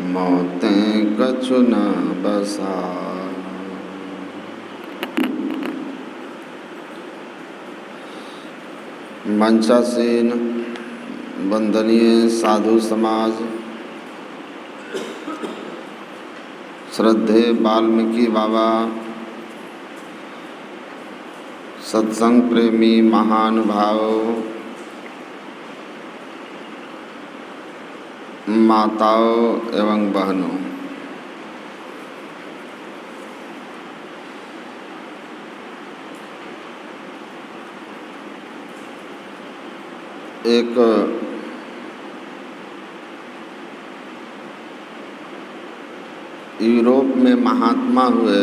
मौतें कछु न बसा। मंचासीन वंदनीय साधु समाज, श्रद्धेय वाल्मीकि बाबा, सत्संग प्रेमी महानुभावों, माताओं एवं बहनों, एक यूरोप में महात्मा हुए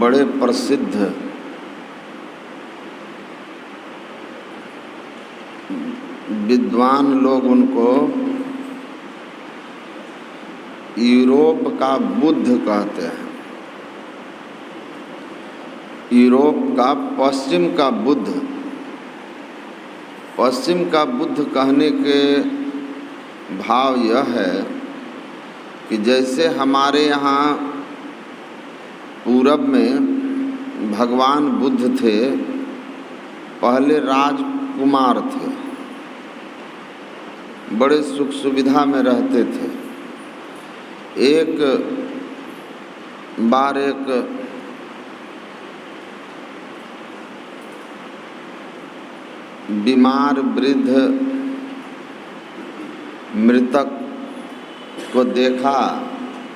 बड़े प्रसिद्ध विद्वान लोग उनको यूरोप का बुद्ध कहते हैं। यूरोप का पश्चिम का बुद्ध। पश्चिम का बुद्ध कहने के भाव यह है कि जैसे हमारे यहाँ पूरब में भगवान बुद्ध थे, पहले राजकुमार थे, बड़े सुख सुविधा में रहते थे। एक बार एक बीमार वृद्ध मृतक को देखा,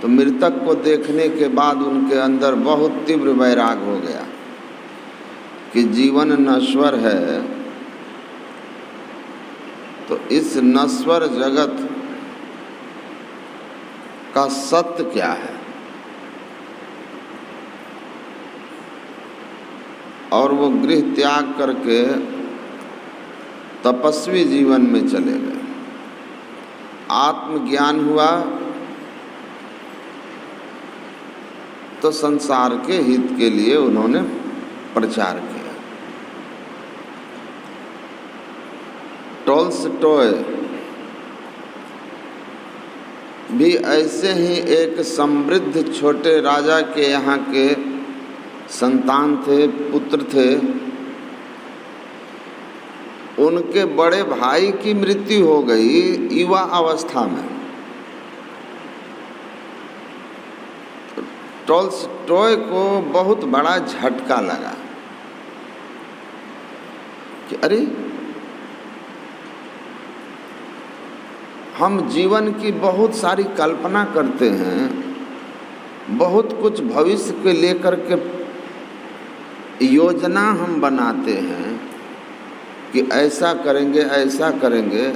तो मृतक को देखने के बाद उनके अंदर बहुत तीव्र वैराग हो गया कि जीवन नश्वर है, तो इस नश्वर जगत का सत्य क्या है। और वो गृह त्याग करके तपस्वी जीवन में चले गए। आत्मज्ञान हुआ तो संसार के हित के लिए उन्होंने प्रचार किया। टॉल्स्टॉय भी ऐसे ही एक समृद्ध छोटे राजा के यहाँ के संतान थे, पुत्र थे। उनके बड़े भाई की मृत्यु हो गई युवा अवस्था में। टॉल्स्टॉय को बहुत बड़ा झटका लगा कि अरे, हम जीवन की बहुत सारी कल्पना करते हैं, बहुत कुछ भविष्य के लेकर के योजना हम बनाते हैं कि ऐसा करेंगे, ऐसा करेंगे,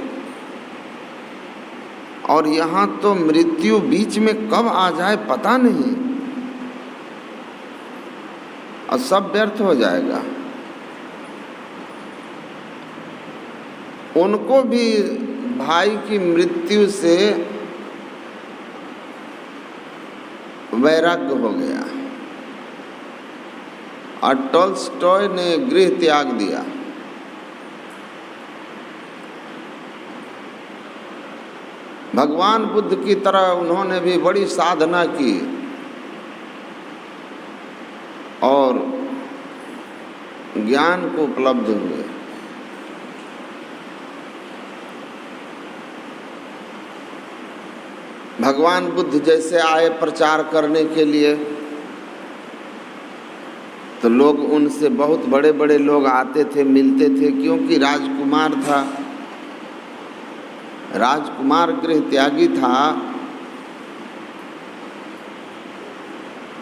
और यहाँ तो मृत्यु बीच में कब आ जाए पता नहीं, और सब व्यर्थ हो जाएगा। उनको भी भाई की मृत्यु से वैराग्य हो गया और टॉल्स्टॉय ने गृह त्याग दिया। भगवान बुद्ध की तरह उन्होंने भी बड़ी साधना की और ज्ञान को उपलब्ध हुए। भगवान बुद्ध जैसे आए प्रचार करने के लिए, तो लोग उनसे बहुत बड़े बड़े लोग आते थे, मिलते थे, क्योंकि राजकुमार था, राजकुमार गृह त्यागी था,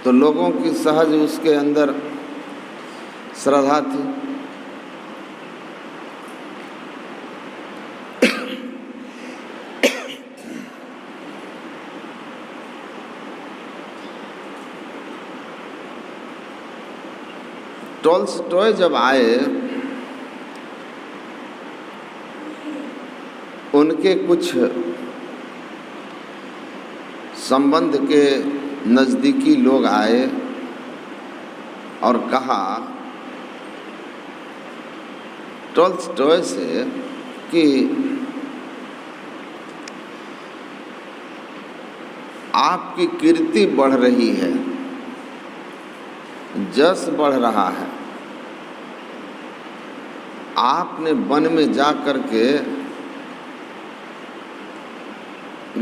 तो लोगों की सहज उसके अंदर श्रद्धा थी। टॉल्स्टॉय जब आए, उनके कुछ संबंध के नज़दीकी लोग आए और कहा टॉल्स्टॉय से कि आपकी कीर्ति बढ़ रही है, जस बढ़ रहा है। आपने वन में जा कर के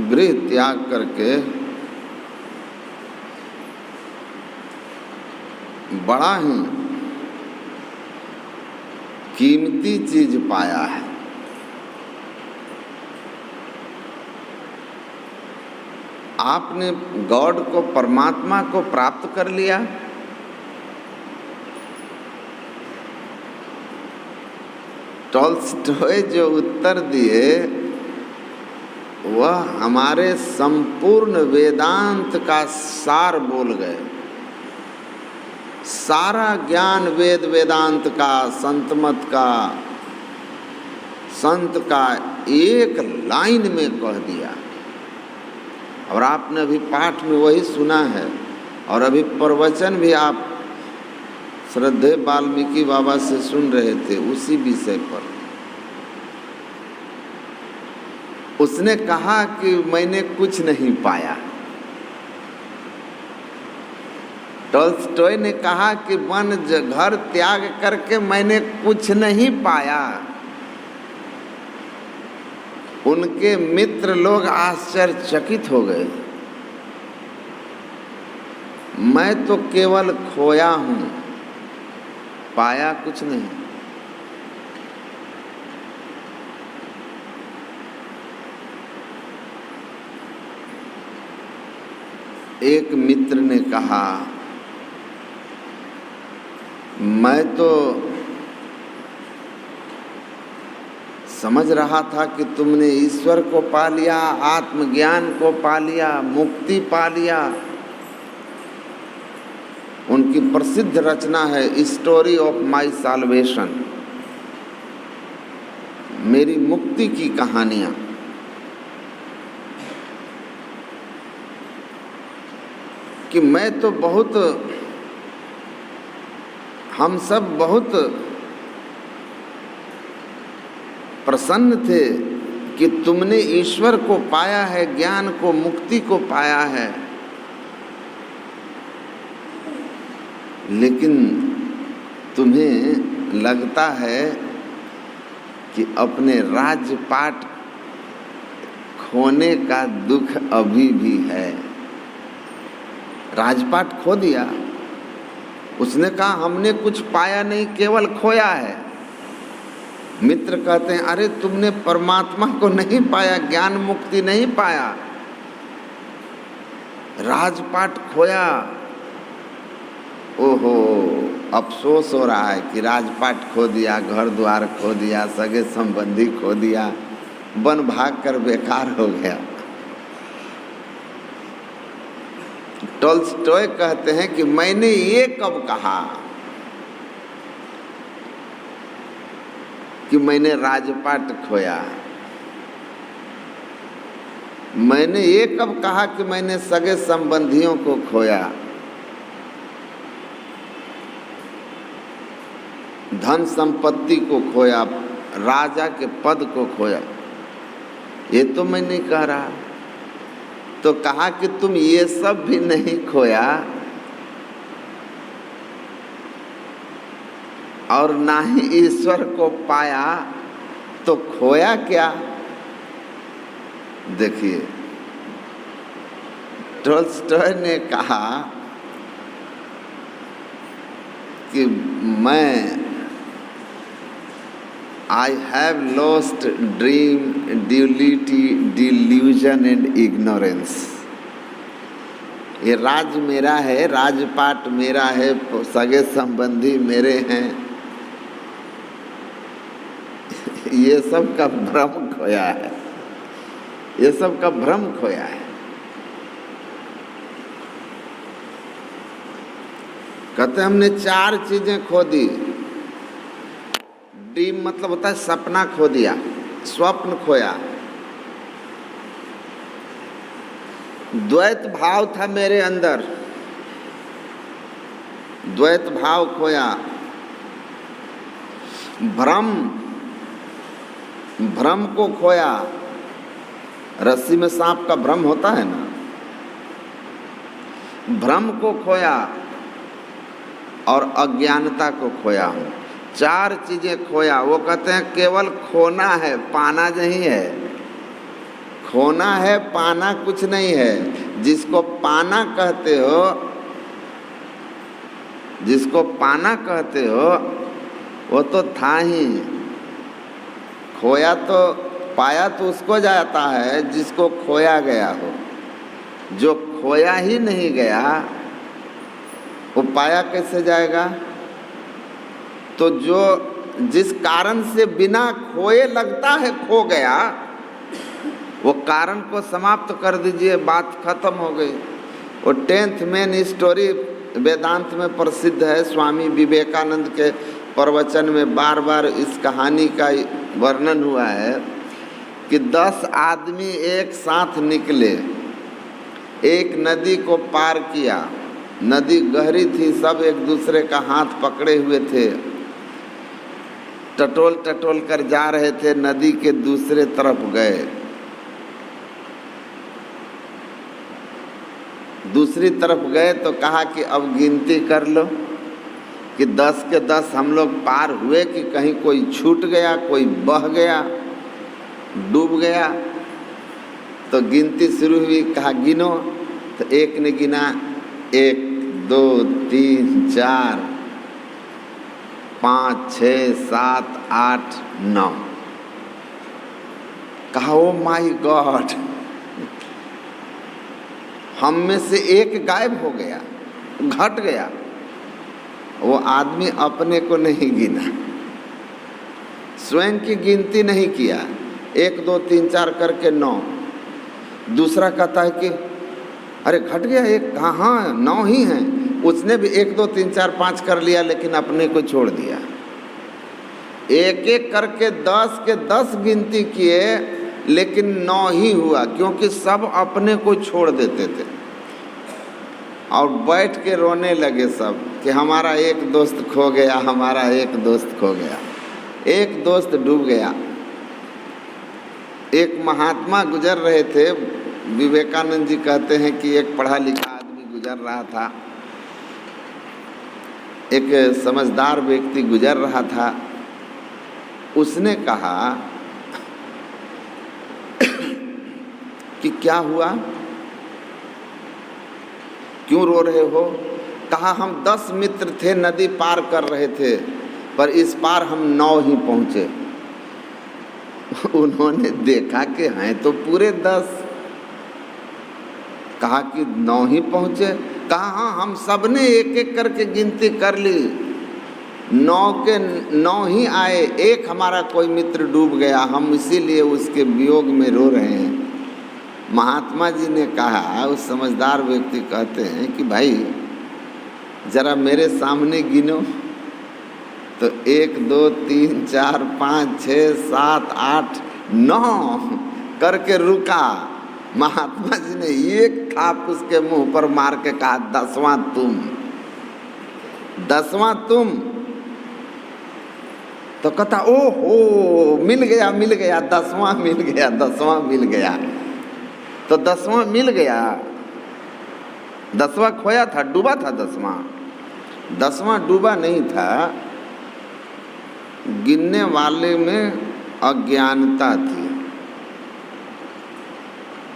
गृह त्याग करके बड़ा ही कीमती चीज पाया है। आपने गॉड को, परमात्मा को प्राप्त कर लिया। टॉल्स्टॉय जो उत्तर दिए वह हमारे संपूर्ण वेदांत का सार बोल गए। सारा ज्ञान वेद वेदांत का, संतमत का, संत का एक लाइन में कह दिया। और आपने अभी पाठ में वही सुना है, और अभी प्रवचन भी आप श्रद्धेय वाल्मीकि बाबा से सुन रहे थे उसी विषय पर। उसने कहा कि मैंने कुछ नहीं पाया। टॉल्स्टॉय ने कहा कि वन घर त्याग करके मैंने कुछ नहीं पाया। उनके मित्र लोग आश्चर्यचकित हो गए। मैं तो केवल खोया हूं, पाया कुछ नहीं। एक मित्र ने कहा, मैं तो समझ रहा था कि तुमने ईश्वर को पा लिया, आत्मज्ञान को पा लिया, मुक्ति पा लिया। उनकी प्रसिद्ध रचना है स्टोरी ऑफ माई साल्वेशन, मेरी मुक्ति की कहानियां। कि मैं तो बहुत, हम सब बहुत प्रसन्न थे कि तुमने ईश्वर को पाया है, ज्ञान को, मुक्ति को पाया है। लेकिन तुम्हें लगता है कि अपने राजपाट खोने का दुख अभी भी है। राजपाट खो दिया। उसने कहा हमने कुछ पाया नहीं, केवल खोया है। मित्र कहते हैं अरे तुमने परमात्मा को नहीं पाया, ज्ञान मुक्ति नहीं पाया, राजपाट खोया। ओहो, अफसोस हो रहा है कि राजपाट खो दिया, घर द्वार खो दिया, सगे संबंधी खो दिया, वन भाग कर बेकार हो गया। टॉल्स्टॉय कहते हैं कि मैंने ये कब कहा कि मैंने राजपाट खोया। मैंने ये कब कहा कि मैंने सगे संबंधियों को खोया, धन संपत्ति को खोया, राजा के पद को खोया। ये तो मैं नहीं कह रहा। तो कहा कि तुम ये सब भी नहीं खोया और ना ही ईश्वर को पाया, तो खोया क्या? देखिए, टॉल्स्टॉय ने कहा कि मैं I have lost dream, duality, delusion and ignorance. ये राज मेरा है, राजपाट मेरा है, सगे संबंधी मेरे हैं, ये सब का भ्रम खोया है, ये सब का भ्रम खोया है। कहते हमने 4 चीजें खो दी। ड्रीम मतलब होता है सपना खो दिया, स्वप्न खोया। द्वैत भाव था मेरे अंदर, द्वैत भाव खोया। भ्रम, भ्रम को खोया। रस्सी में सांप का भ्रम होता है ना, भ्रम को खोया और अज्ञानता को खोया हूँ। 4 चीजें खोया। वो कहते हैं केवल खोना है, पाना नहीं है। खोना है, पाना कुछ नहीं है। जिसको पाना कहते हो, जिसको पाना कहते हो वो तो था ही। खोया तो, पाया तो उसको जाता है जिसको खोया गया हो। जो खोया ही नहीं गया वो पाया कैसे जाएगा? तो जो जिस कारण से बिना खोए लगता है खो गया, वो कारण को समाप्त कर दीजिए, बात खत्म हो गई। वो 10th मेन स्टोरी वेदांत में प्रसिद्ध है। स्वामी विवेकानंद के प्रवचन में बार बार इस कहानी का वर्णन हुआ है कि 10 आदमी एक साथ निकले, एक नदी को पार किया। नदी गहरी थी, सब एक दूसरे का हाथ पकड़े हुए थे, टटोल टटोल कर जा रहे थे, नदी के दूसरे तरफ गए। दूसरी तरफ गए तो कहा कि अब गिनती कर लो कि 10 के 10 हम लोग पार हुए कि कहीं कोई छूट गया, कोई बह गया, डूब गया। तो गिनती शुरू हुई, कहा गिनो। तो एक ने गिना, 1 2 3 4 5 6 7 8 9। कहा ओ माय गॉड, हम में से एक गायब हो गया, घट गया। वो आदमी अपने को नहीं गिना, स्वयं की गिनती नहीं किया। 1 2 3 4 करके 9। दूसरा कहता है कि अरे घट गया एक, हाँ 9 ही हैं। उसने भी 1 2 3 4 5 कर लिया, लेकिन अपने को छोड़ दिया। एक एक करके 10 के 10 गिनती किए, लेकिन 9 ही हुआ, क्योंकि सब अपने को छोड़ देते थे। और बैठ के रोने लगे सब कि हमारा एक दोस्त खो गया, हमारा एक दोस्त खो गया, एक दोस्त डूब गया। एक महात्मा गुजर रहे थे। विवेकानंद जी कहते हैं कि एक पढ़ा लिखा आदमी गुजर रहा था, एक समझदार व्यक्ति गुजर रहा था। उसने कहा कि क्या हुआ, क्यों रो रहे हो? कहा हम 10 मित्र थे, नदी पार कर रहे थे, पर इस पार हम 9 ही पहुंचे। उन्होंने देखा कि हैं तो पूरे 10। कहा कि 9 ही पहुंचे? कहा हाँ, हम सब ने एक एक करके गिनती कर ली, 9 के 9 ही आए, एक हमारा कोई मित्र डूब गया, हम इसीलिए उसके वियोग में रो रहे हैं। महात्मा जी ने कहा, उस समझदार व्यक्ति कहते हैं कि भाई जरा मेरे सामने गिनो। तो 1 2 3 4 5 6 7 8 9 करके रुका। महात्मा जी ने एक थाप उसके मुंह पर मार के कहा, 10वां तुम, 10वां तुम। तो कहता ओहो, मिल गया मिल गया, 10वां मिल गया, 10वां मिल गया। तो 10वां मिल गया, 10वां खोया था, डूबा था 10वां। 10वां डूबा नहीं था, गिनने वाले में अज्ञानता थी,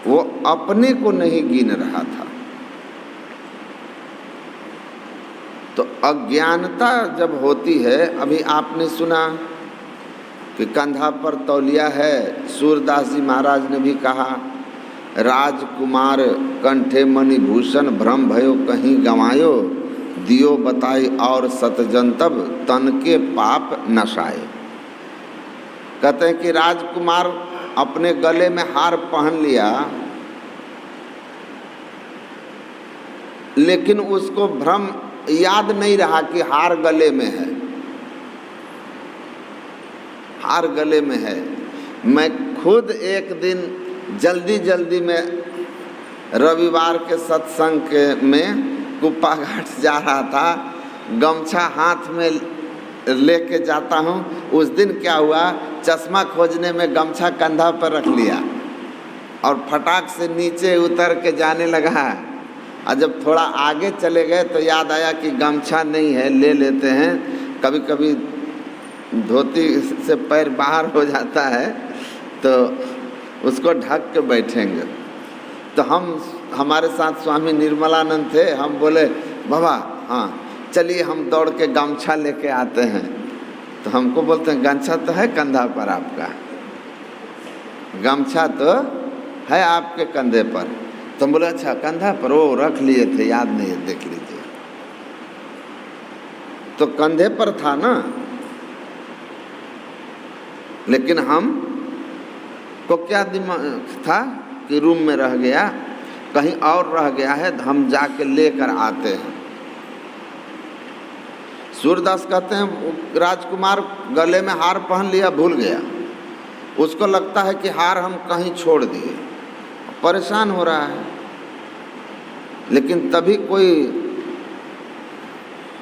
वो अपने को नहीं गिन रहा था। तो अज्ञानता जब होती है, अभी आपने सुना कि कंधा पर तौलिया है। सूरदास जी महाराज ने भी कहा, राजकुमार कंठे मणिभूषण, भ्रम भयो कहीं गंवायो, दियो बताई और सतजंतब, तन के पाप नशाए। कहते हैं कि राजकुमार अपने गले में हार पहन लिया, लेकिन उसको भ्रम याद नहीं रहा कि हार गले में है, हार गले में है। मैं खुद एक दिन जल्दी जल्दी में रविवार के सत्संग में कुप्पा घाट जा रहा था, गमछा हाथ में लेके जाता हूँ। उस दिन क्या हुआ, चश्मा खोजने में गमछा कंधा पर रख लिया और फटाक से नीचे उतर के जाने लगा। और जब थोड़ा आगे चले गए तो याद आया कि गमछा नहीं है, ले लेते हैं। कभी कभी धोती से पैर बाहर हो जाता है तो उसको ढक के बैठेंगे। तो हमारे साथ स्वामी निर्मलानंद थे। हम बोले बाबा हाँ चलिए हम दौड़ के गमछा लेके आते हैं। तो हमको बोलते हैं गमछा तो है कंधा पर आपका, गमछा तो है आपके कंधे पर। तो हम बोले अच्छा कंधा पर, वो रख लिए थे, याद नहीं है, देख लीजिए। तो कंधे पर था ना, लेकिन हम को क्या दिमाग था कि रूम में रह गया, कहीं और रह गया है, हम जाके लेकर आते हैं। सूरदास कहते हैं राजकुमार गले में हार पहन लिया, भूल गया। उसको लगता है कि हार हम कहीं छोड़ दिए, परेशान हो रहा है। लेकिन तभी कोई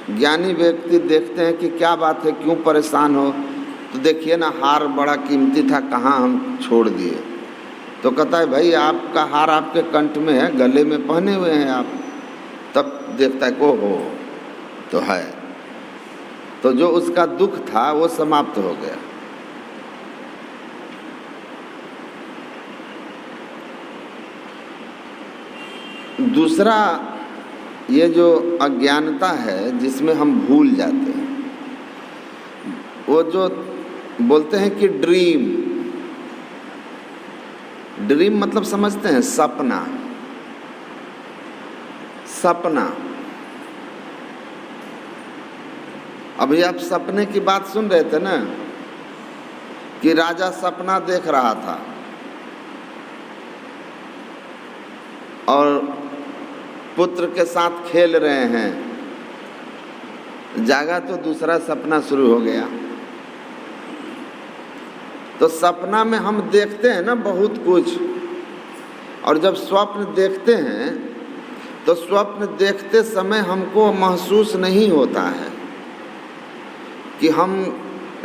ज्ञानी व्यक्ति देखते हैं कि क्या बात है, क्यों परेशान हो, तो देखिए ना हार बड़ा कीमती था, कहाँ हम छोड़ दिए। तो कहता है भाई आपका हार आपके कंठ में है, गले में पहने हुए हैं आप। तब देखता है को हो तो है। तो जो उसका दुख था वो समाप्त हो गया। दूसरा ये जो अज्ञानता है जिसमें हम भूल जाते हैं, वो जो बोलते हैं कि ड्रीम मतलब समझते हैं सपना। अभी आप सपने की बात सुन रहे थे ना कि राजा सपना देख रहा था और पुत्र के साथ खेल रहे हैं, जागा तो दूसरा सपना शुरू हो गया। तो सपना में हम देखते हैं ना बहुत कुछ, और जब स्वप्न देखते हैं तो स्वप्न देखते समय हमको महसूस नहीं होता है कि हम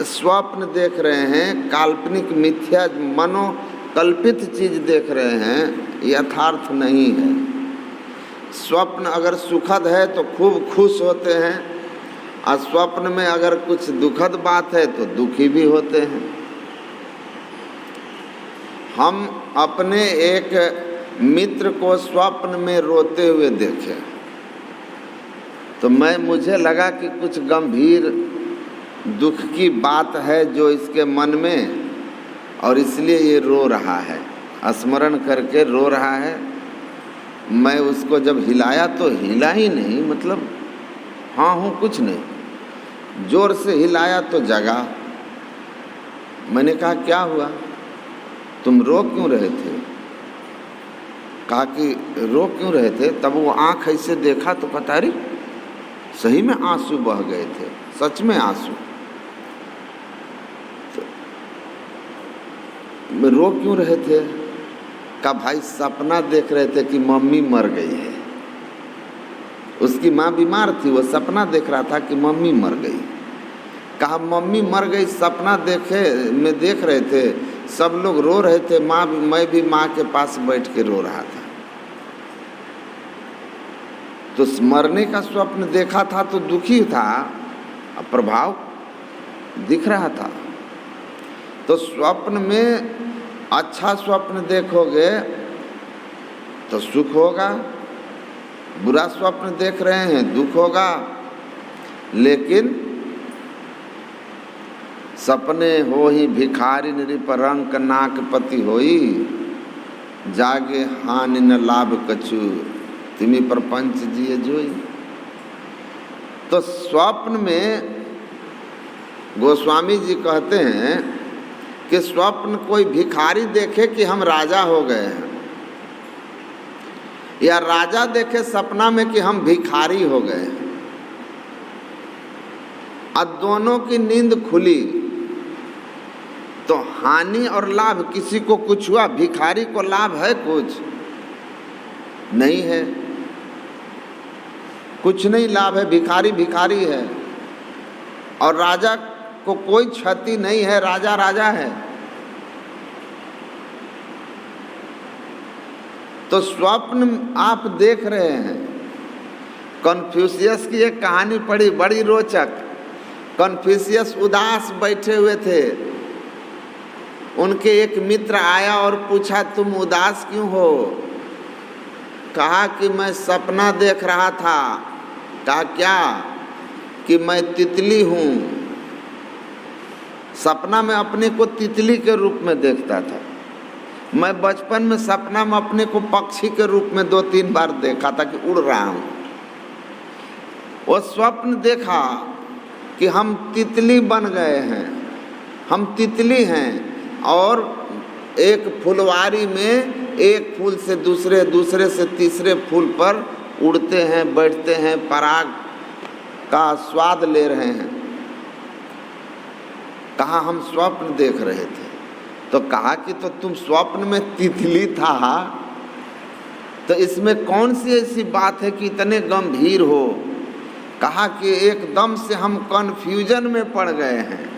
स्वप्न देख रहे हैं, काल्पनिक मिथ्या मनोकल्पित चीज देख रहे हैं, यथार्थ नहीं है। स्वप्न अगर सुखद है तो खूब खुश होते हैं, और स्वप्न में अगर कुछ दुखद बात है तो दुखी भी होते हैं। हम अपने एक मित्र को स्वप्न में रोते हुए देखे तो मुझे लगा कि कुछ गंभीर दुख की बात है जो इसके मन में, और इसलिए ये रो रहा है, स्मरण करके रो रहा है। मैं उसको जब हिलाया तो हिला ही नहीं, मतलब हाँ हूँ कुछ नहीं, जोर से हिलाया तो जगा। मैंने कहा क्या हुआ, तुम रो क्यों रहे थे? कहा कि रो क्यों रहे थे? तब वो आँख ऐसे देखा तो पता रही सही में आंसू बह गए थे, सच में आंसू। तो रो क्यों रहे थे? कहा भाई सपना देख रहे थे कि मम्मी मर गई है। उसकी माँ बीमार थी, वो सपना देख रहा था कि मम्मी मर गई। कहा मम्मी मर गई सपना देख रहे थे, सब लोग रो रहे थे, मैं भी माँ के पास बैठ के रो रहा था। तो मरने का स्वप्न देखा था तो दुखी था, प्रभाव दिख रहा था। तो स्वप्न में अच्छा स्वप्न देखोगे तो सुख होगा, बुरा स्वप्न देख रहे हैं दुख होगा। लेकिन सपने हो ही भिखारी नृप रंक नाक पति होई, जागे हानि न लाभ कछु तिमी प्रपंच जिए जोई। तो स्वप्न में गोस्वामी जी कहते हैं कि स्वप्न कोई भिखारी देखे कि हम राजा हो गए हैं, या राजा देखे सपना में कि हम भिखारी हो गए हैं, और दोनों की नींद खुली तो हानि और लाभ, किसी को कुछ हुआ, भिखारी को लाभ है कुछ नहीं है, कुछ नहीं लाभ है, भिखारी भिखारी है। और राजा को कोई क्षति नहीं है, राजा राजा है। तो स्वप्न आप देख रहे हैं कन्फ्यूशियस की एक कहानी पढ़ी, बड़ी रोचक। कन्फ्यूशियस उदास बैठे हुए थे, उनके एक मित्र आया और पूछा तुम उदास क्यों हो? कहा कि मैं सपना देख रहा था। कहा क्या? कि मैं तितली हूँ। सपना में अपने को तितली के रूप में देखता था। मैं बचपन में सपना में अपने को पक्षी के रूप में 2-3 बार देखा था कि उड़ रहा हूँ। वो स्वप्न देखा कि हम तितली बन गए हैं, हम तितली हैं और एक फुलवारी में एक फूल से दूसरे, दूसरे से तीसरे फूल पर उड़ते हैं, बैठते हैं, पराग का स्वाद ले रहे हैं। कहा हम स्वप्न देख रहे थे। तो कहा कि तो तुम स्वप्न में तितली था, तो इसमें कौन सी ऐसी बात है कि इतने गंभीर हो? कहा कि एकदम से हम कन्फ्यूजन में पड़ गए हैं।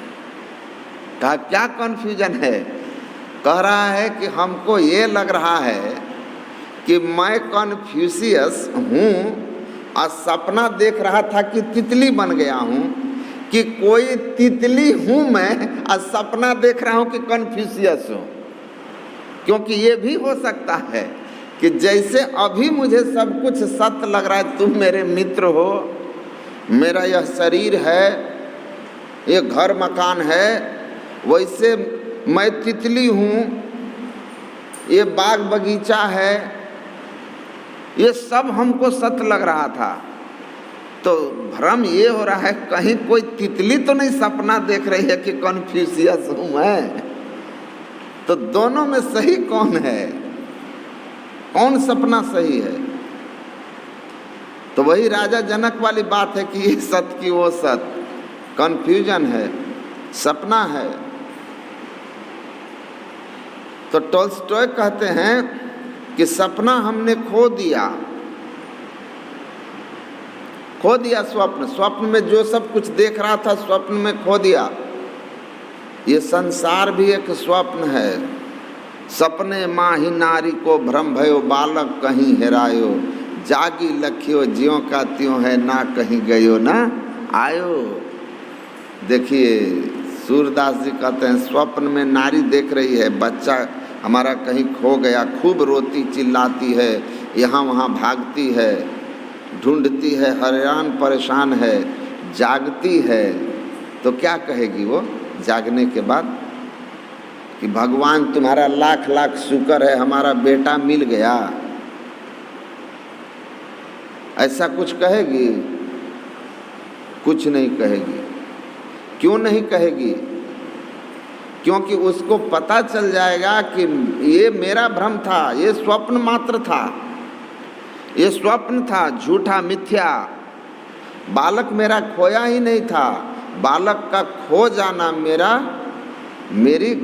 कहा क्या कन्फ्यूजन है? कह रहा है कि हमको ये लग रहा है कि मैं कन्फ्यूशियस हूँ और सपना देख रहा था कि तितली बन गया हूँ, कि कोई तितली हूँ मैं और सपना देख रहा हूँ कि कन्फ्यूशियस हूँ। क्योंकि ये भी हो सकता है कि जैसे अभी मुझे सब कुछ सत्य लग रहा है, तुम मेरे मित्र हो, मेरा यह शरीर है, ये घर मकान है, वैसे मैं तितली हूँ, ये बाग बगीचा है, ये सब हमको सत्य लग रहा था। तो भ्रम ये हो रहा है कहीं कोई तितली तो नहीं सपना देख रही है कि कन्फ्यूशियस हूँ मैं। तो दोनों में सही कौन है? कौन सपना सही है? तो वही राजा जनक वाली बात है कि ये सत्य की वो सत्य, कन्फ्यूजन है, सपना है। तो टोल्स्टॉय कहते हैं कि सपना हमने खो दिया, खो दिया स्वप्न। स्वप्न में जो सब कुछ देख रहा था स्वप्न में खो दिया। ये संसार भी एक स्वप्न है। सपने माही नारी को भ्रम भयो, बालक कहीं हेरायो, जागी लखियो ज्यों का त्यों है, ना कहीं गयो ना आयो। देखिए सूरदास जी कहते हैं स्वप्न में नारी देख रही है, बच्चा हमारा कहीं खो गया, खूब रोती चिल्लाती है, यहाँ वहाँ भागती है, ढूंढती है, हैरान परेशान है, जागती है। तो क्या कहेगी वो जागने के बाद? कि भगवान तुम्हारा लाख लाख शुक्र है, हमारा बेटा मिल गया। ऐसा कुछ कहेगी? कुछ नहीं कहेगी। क्यों नहीं कहेगी? क्योंकि उसको पता चल जाएगा कि ये मेरा भ्रम था, ये स्वप्न मात्र था, ये स्वप्न था झूठा मिथ्या। बालक मेरा खोया ही नहीं था, बालक का खो जाना मेरी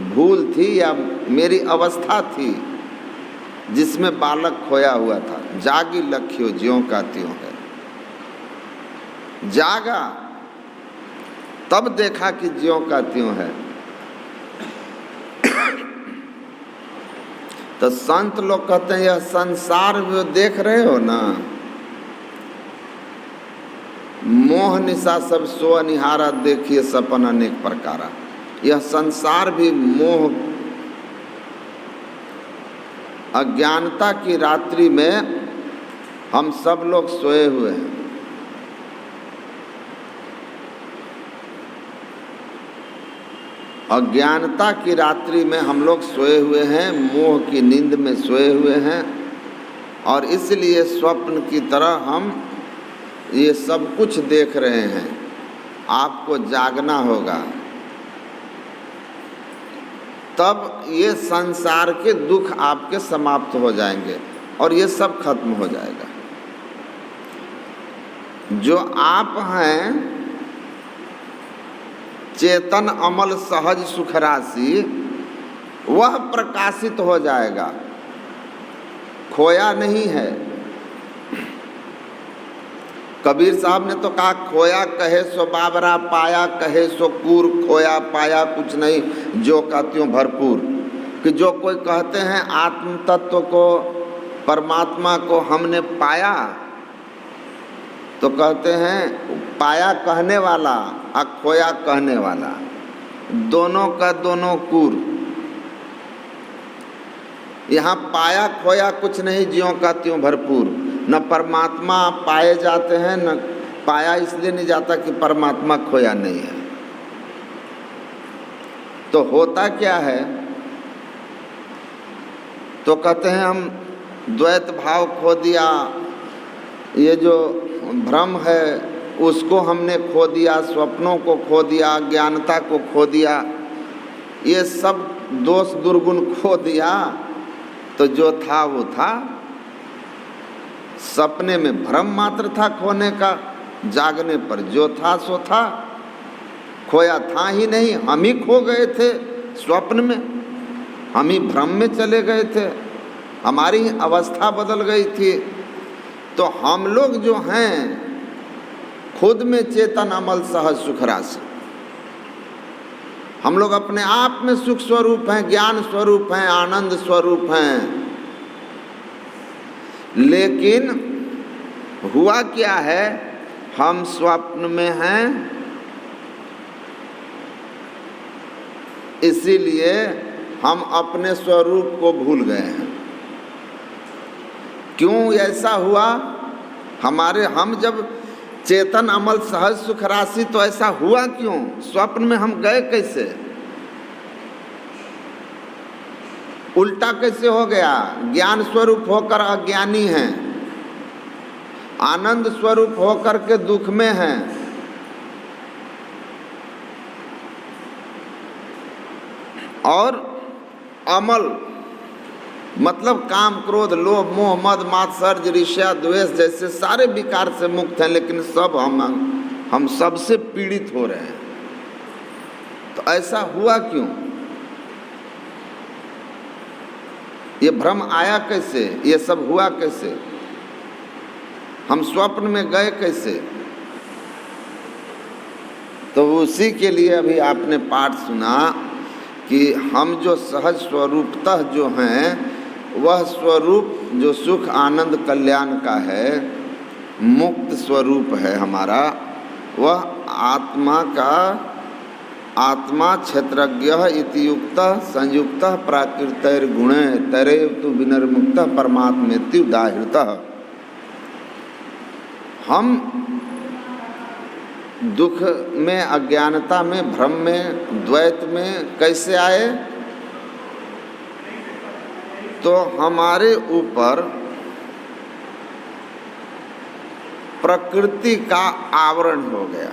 भूल थी या मेरी अवस्था थी जिसमें बालक खोया हुआ था। जागी लखियो ज्यों का त्यों है। जागा तब देखा कि ज्यों का त्यों है। तो संत लोग कहते हैं यह संसार में देख रहे हो ना, मोह निशा सब सो अनिहारा, देखिए सपन अनेक प्रकारा। यह संसार भी मोह अज्ञानता की रात्रि में हम सब लोग सोए हुए हैं। अज्ञानता की रात्रि में हम लोग सोए हुए हैं, मोह की नींद में सोए हुए हैं, और इसलिए स्वप्न की तरह हम ये सब कुछ देख रहे हैं। आपको जागना होगा, तब ये संसार के दुख आपके समाप्त हो जाएंगे और ये सब खत्म हो जाएगा। जो आप हैं चेतन अमल सहज सुख राशि, वह प्रकाशित हो जाएगा, खोया नहीं है। कबीर साहब ने तो कहा खोया कहे सो बाबरा, पाया कहे सो कूर, खोया पाया कुछ नहीं जो का त्यों भरपूर। कि जो कोई कहते हैं आत्म तत्व को, परमात्मा को हमने पाया, तो कहते हैं पाया कहने वाला और खोया कहने वाला, दोनों का दोनों कूर। यहाँ पाया खोया कुछ नहीं, ज्यों का त्यों भरपूर। न परमात्मा पाए जाते हैं, न पाया इसलिए नहीं जाता कि परमात्मा खोया नहीं है। तो होता क्या है? तो कहते हैं हम द्वैत भाव खो दिया, ये जो भ्रम है उसको हमने खो दिया, स्वप्नों को खो दिया, ज्ञानता को खो दिया, ये सब दोष दुर्गुण खो दिया। तो जो था वो था, सपने में भ्रम मात्र था खोने का, जागने पर जो था सो था, खोया था ही नहीं। हम ही खो गए थे स्वप्न में, हम ही भ्रम में चले गए थे, हमारी अवस्था बदल गई थी। तो हम लोग जो हैं खुद में चेतन अमल सहज सुख राशि, हम लोग अपने आप में सुख स्वरूप हैं, ज्ञान स्वरूप हैं, आनंद स्वरूप हैं। लेकिन हुआ क्या है, हम स्वप्न में हैं, इसीलिए हम अपने स्वरूप को भूल गए हैं। क्यों ऐसा हुआ? हम जब चेतन अमल सहज सुख राशि, तो ऐसा हुआ क्यों? स्वप्न में हम गए कैसे? उल्टा कैसे हो गया? ज्ञान स्वरूप होकर अज्ञानी हैं, आनंद स्वरूप होकर के दुख में हैं। और अमल मतलब काम क्रोध लोभ मोह मद मात्सर्य ईर्ष्या द्वेष जैसे सारे विकार से मुक्त हैं, लेकिन सब हम सबसे पीड़ित हो रहे हैं। तो ऐसा हुआ क्यों? ये भ्रम आया कैसे? ये सब हुआ कैसे? हम स्वप्न में गए कैसे? तो उसी के लिए अभी आपने पाठ सुना कि हम जो सहज स्वरूपतः जो हैं, वह स्वरूप जो सुख आनंद कल्याण का है, मुक्त स्वरूप है हमारा, वह आत्मा का आत्मा क्षेत्रज्ञ इति युक्तः संयुक्तः प्राकृतैर्गुणे तरेव तु विनिर्मुक्तः परमात्मेति उदाहृतः। हम दुख में, अज्ञानता में, भ्रम में, द्वैत में कैसे आए? तो हमारे ऊपर प्रकृति का आवरण हो गया।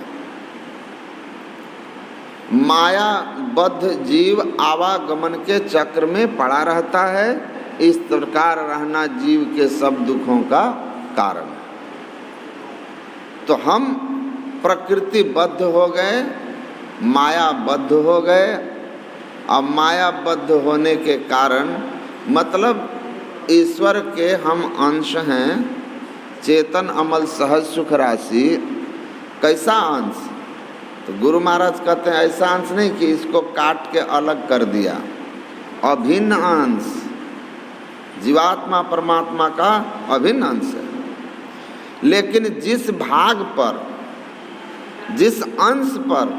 मायाबद्ध जीव आवागमन के चक्र में पड़ा रहता है। इस प्रकार रहना जीव के सब दुखों का कारण है। तो हम प्रकृतिबद्ध हो गए, मायाबद्ध हो गए। अब मायाबद्ध होने के कारण मतलब ईश्वर के हम अंश हैं, चेतन अमल सहज सुख राशि। कैसा अंश? तो गुरु महाराज कहते हैं ऐसा अंश नहीं कि इसको काट के अलग कर दिया, अभिन्न अंश, जीवात्मा परमात्मा का अभिन्न अंश है। लेकिन जिस भाग पर, जिस अंश पर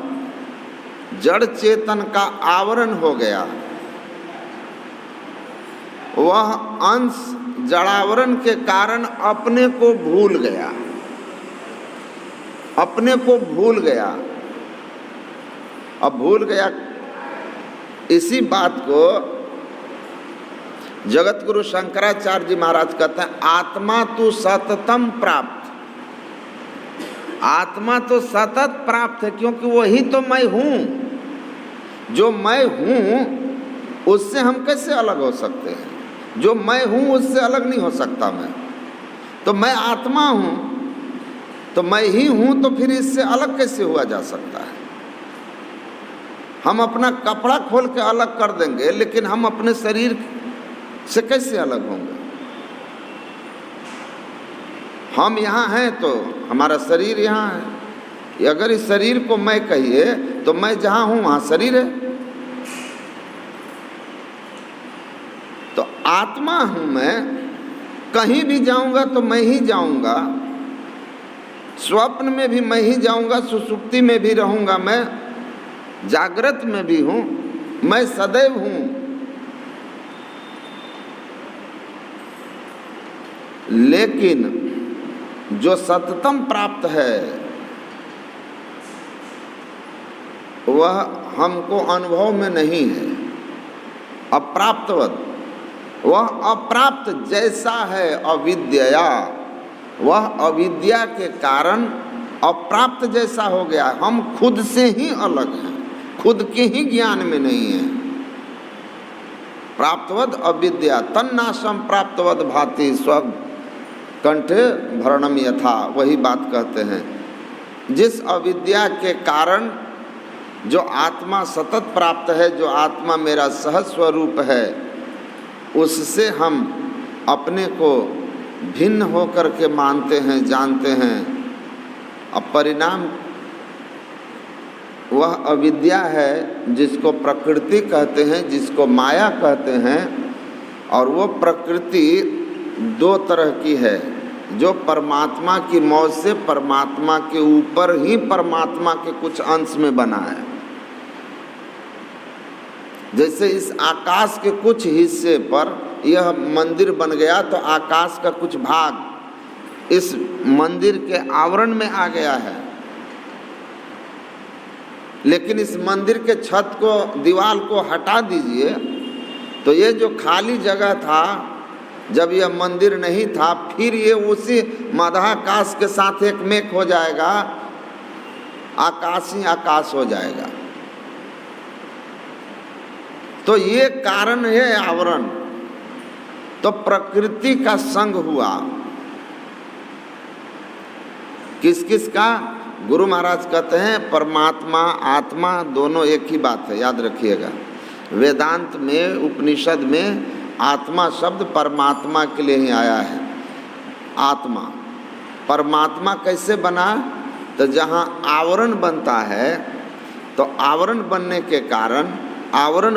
जड़ चेतन का आवरण हो गया, वह अंश जड़ावरण के कारण अपने को भूल गया, अपने को भूल गया। अब भूल गया, इसी बात को जगत गुरु शंकराचार्य जी महाराज कहते हैं, आत्मा तो सततम प्राप्त। आत्मा तो सतत प्राप्त है, क्योंकि वही तो मैं हूँ। जो मैं हूँ उससे हम कैसे अलग हो सकते हैं? जो मैं हूँ उससे अलग नहीं हो सकता मैं। तो मैं आत्मा हूँ, तो मैं ही हूँ, तो फिर इससे अलग कैसे हुआ जा सकता है? हम अपना कपड़ा खोल के अलग कर देंगे, लेकिन हम अपने शरीर से कैसे अलग होंगे? हम यहाँ हैं तो हमारा शरीर यहाँ है। अगर इस शरीर को मैं कहिए तो मैं जहाँ हूँ वहाँ शरीर है। तो आत्मा हूँ मैं, कहीं भी जाऊँगा तो मैं ही जाऊँगा। स्वप्न में भी मैं ही जाऊंगा, सुषुप्ति में भी रहूंगा मैं, जागृत में भी हूं, मैं सदैव हूं। लेकिन जो सततम प्राप्त है वह हमको अनुभव में नहीं है। अप्राप्तवत, वह अप्राप्त जैसा है अविद्या, वह अविद्या के कारण अप्राप्त जैसा हो गया। हम खुद से ही अलग हैं, खुद के ही ज्ञान में नहीं है। प्राप्तवद अविद्या तन्नाशम प्राप्तवद भाति स्व कंठे भरणम यथा, वही बात कहते हैं। जिस अविद्या के कारण जो आत्मा सतत प्राप्त है, जो आत्मा मेरा सहज स्वरूप है, उससे हम अपने को भिन्न होकर के मानते हैं, जानते हैं। अब परिणाम वह अविद्या है जिसको प्रकृति कहते हैं, जिसको माया कहते हैं। और वो प्रकृति दो तरह की है, जो परमात्मा की मौज से परमात्मा के ऊपर ही परमात्मा के कुछ अंश में बना है। जैसे इस आकाश के कुछ हिस्से पर यह मंदिर बन गया, तो आकाश का कुछ भाग इस मंदिर के आवरण में आ गया है। लेकिन इस मंदिर के छत को, दीवार को हटा दीजिए तो ये जो खाली जगह था, जब यह मंदिर नहीं था, फिर ये उसी मध्याकाश के साथ एक मेक हो जाएगा, आकाश ही आकाश हो जाएगा। तो ये कारण है आवरण। तो प्रकृति का संग हुआ, किस किस का? गुरु महाराज कहते हैं परमात्मा आत्मा दोनों एक ही बात है, याद रखिएगा। वेदांत में, उपनिषद में आत्मा शब्द परमात्मा के लिए ही आया है। आत्मा परमात्मा कैसे बना? तो जहाँ आवरण बनता है, तो आवरण बनने के कारण आवरण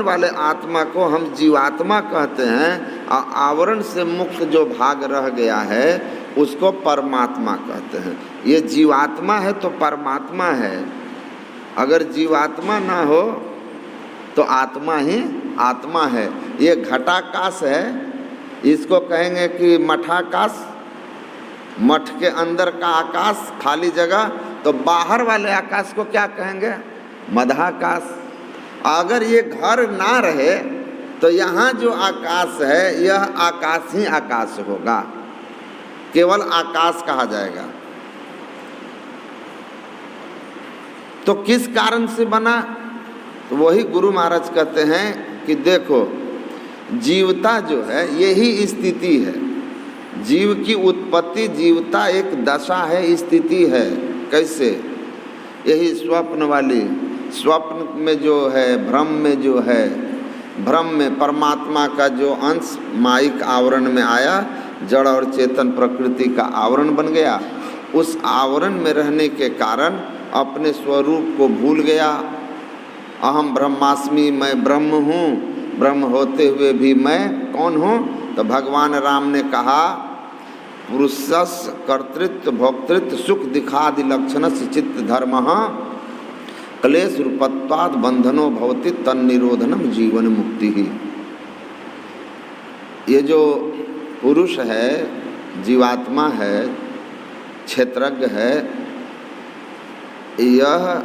वाले आत्मा को हम जीवात्मा कहते हैं, और आवरण से मुक्त जो भाग रह गया है उसको परमात्मा कहते हैं। ये जीवात्मा है तो परमात्मा है। अगर जीवात्मा ना हो तो आत्मा ही आत्मा है। ये घटाकाश है, इसको कहेंगे कि मठाकाश, मठ के अंदर का आकाश खाली जगह। तो बाहर वाले आकाश को क्या कहेंगे? मध्याकाश। अगर ये घर ना रहे तो यहाँ जो आकाश है यह आकाश ही आकाश होगा, केवल आकाश कहा जाएगा। तो किस कारण से बना? तो वही गुरु महाराज कहते हैं कि देखो, जीवता जो है यही स्थिति है। जीव की उत्पत्ति, जीवता एक दशा है, स्थिति है। कैसे? यही स्वप्न वाली, स्वप्न में जो है, भ्रम में जो है, भ्रम में परमात्मा का जो अंश माइक आवरण में आया, जड़ और चेतन प्रकृति का आवरण बन गया। उस आवरण में रहने के कारण अपने स्वरूप को भूल गया। अहम ब्रह्मास्मि, मैं ब्रह्म हूँ, ब्रह्म होते हुए भी मैं कौन हूँ? तो भगवान राम ने कहा, पुरुषस् कर्तृत्व भोक्तृत्व सुख दिखादि लक्षणस्य चित्त धर्मः क्लेश रूपत्वाद बंधनो भवति तन्निरोधनम जीवन मुक्ति ही। ये जो पुरुष है, जीवात्मा है, क्षेत्रज्ञ है, यह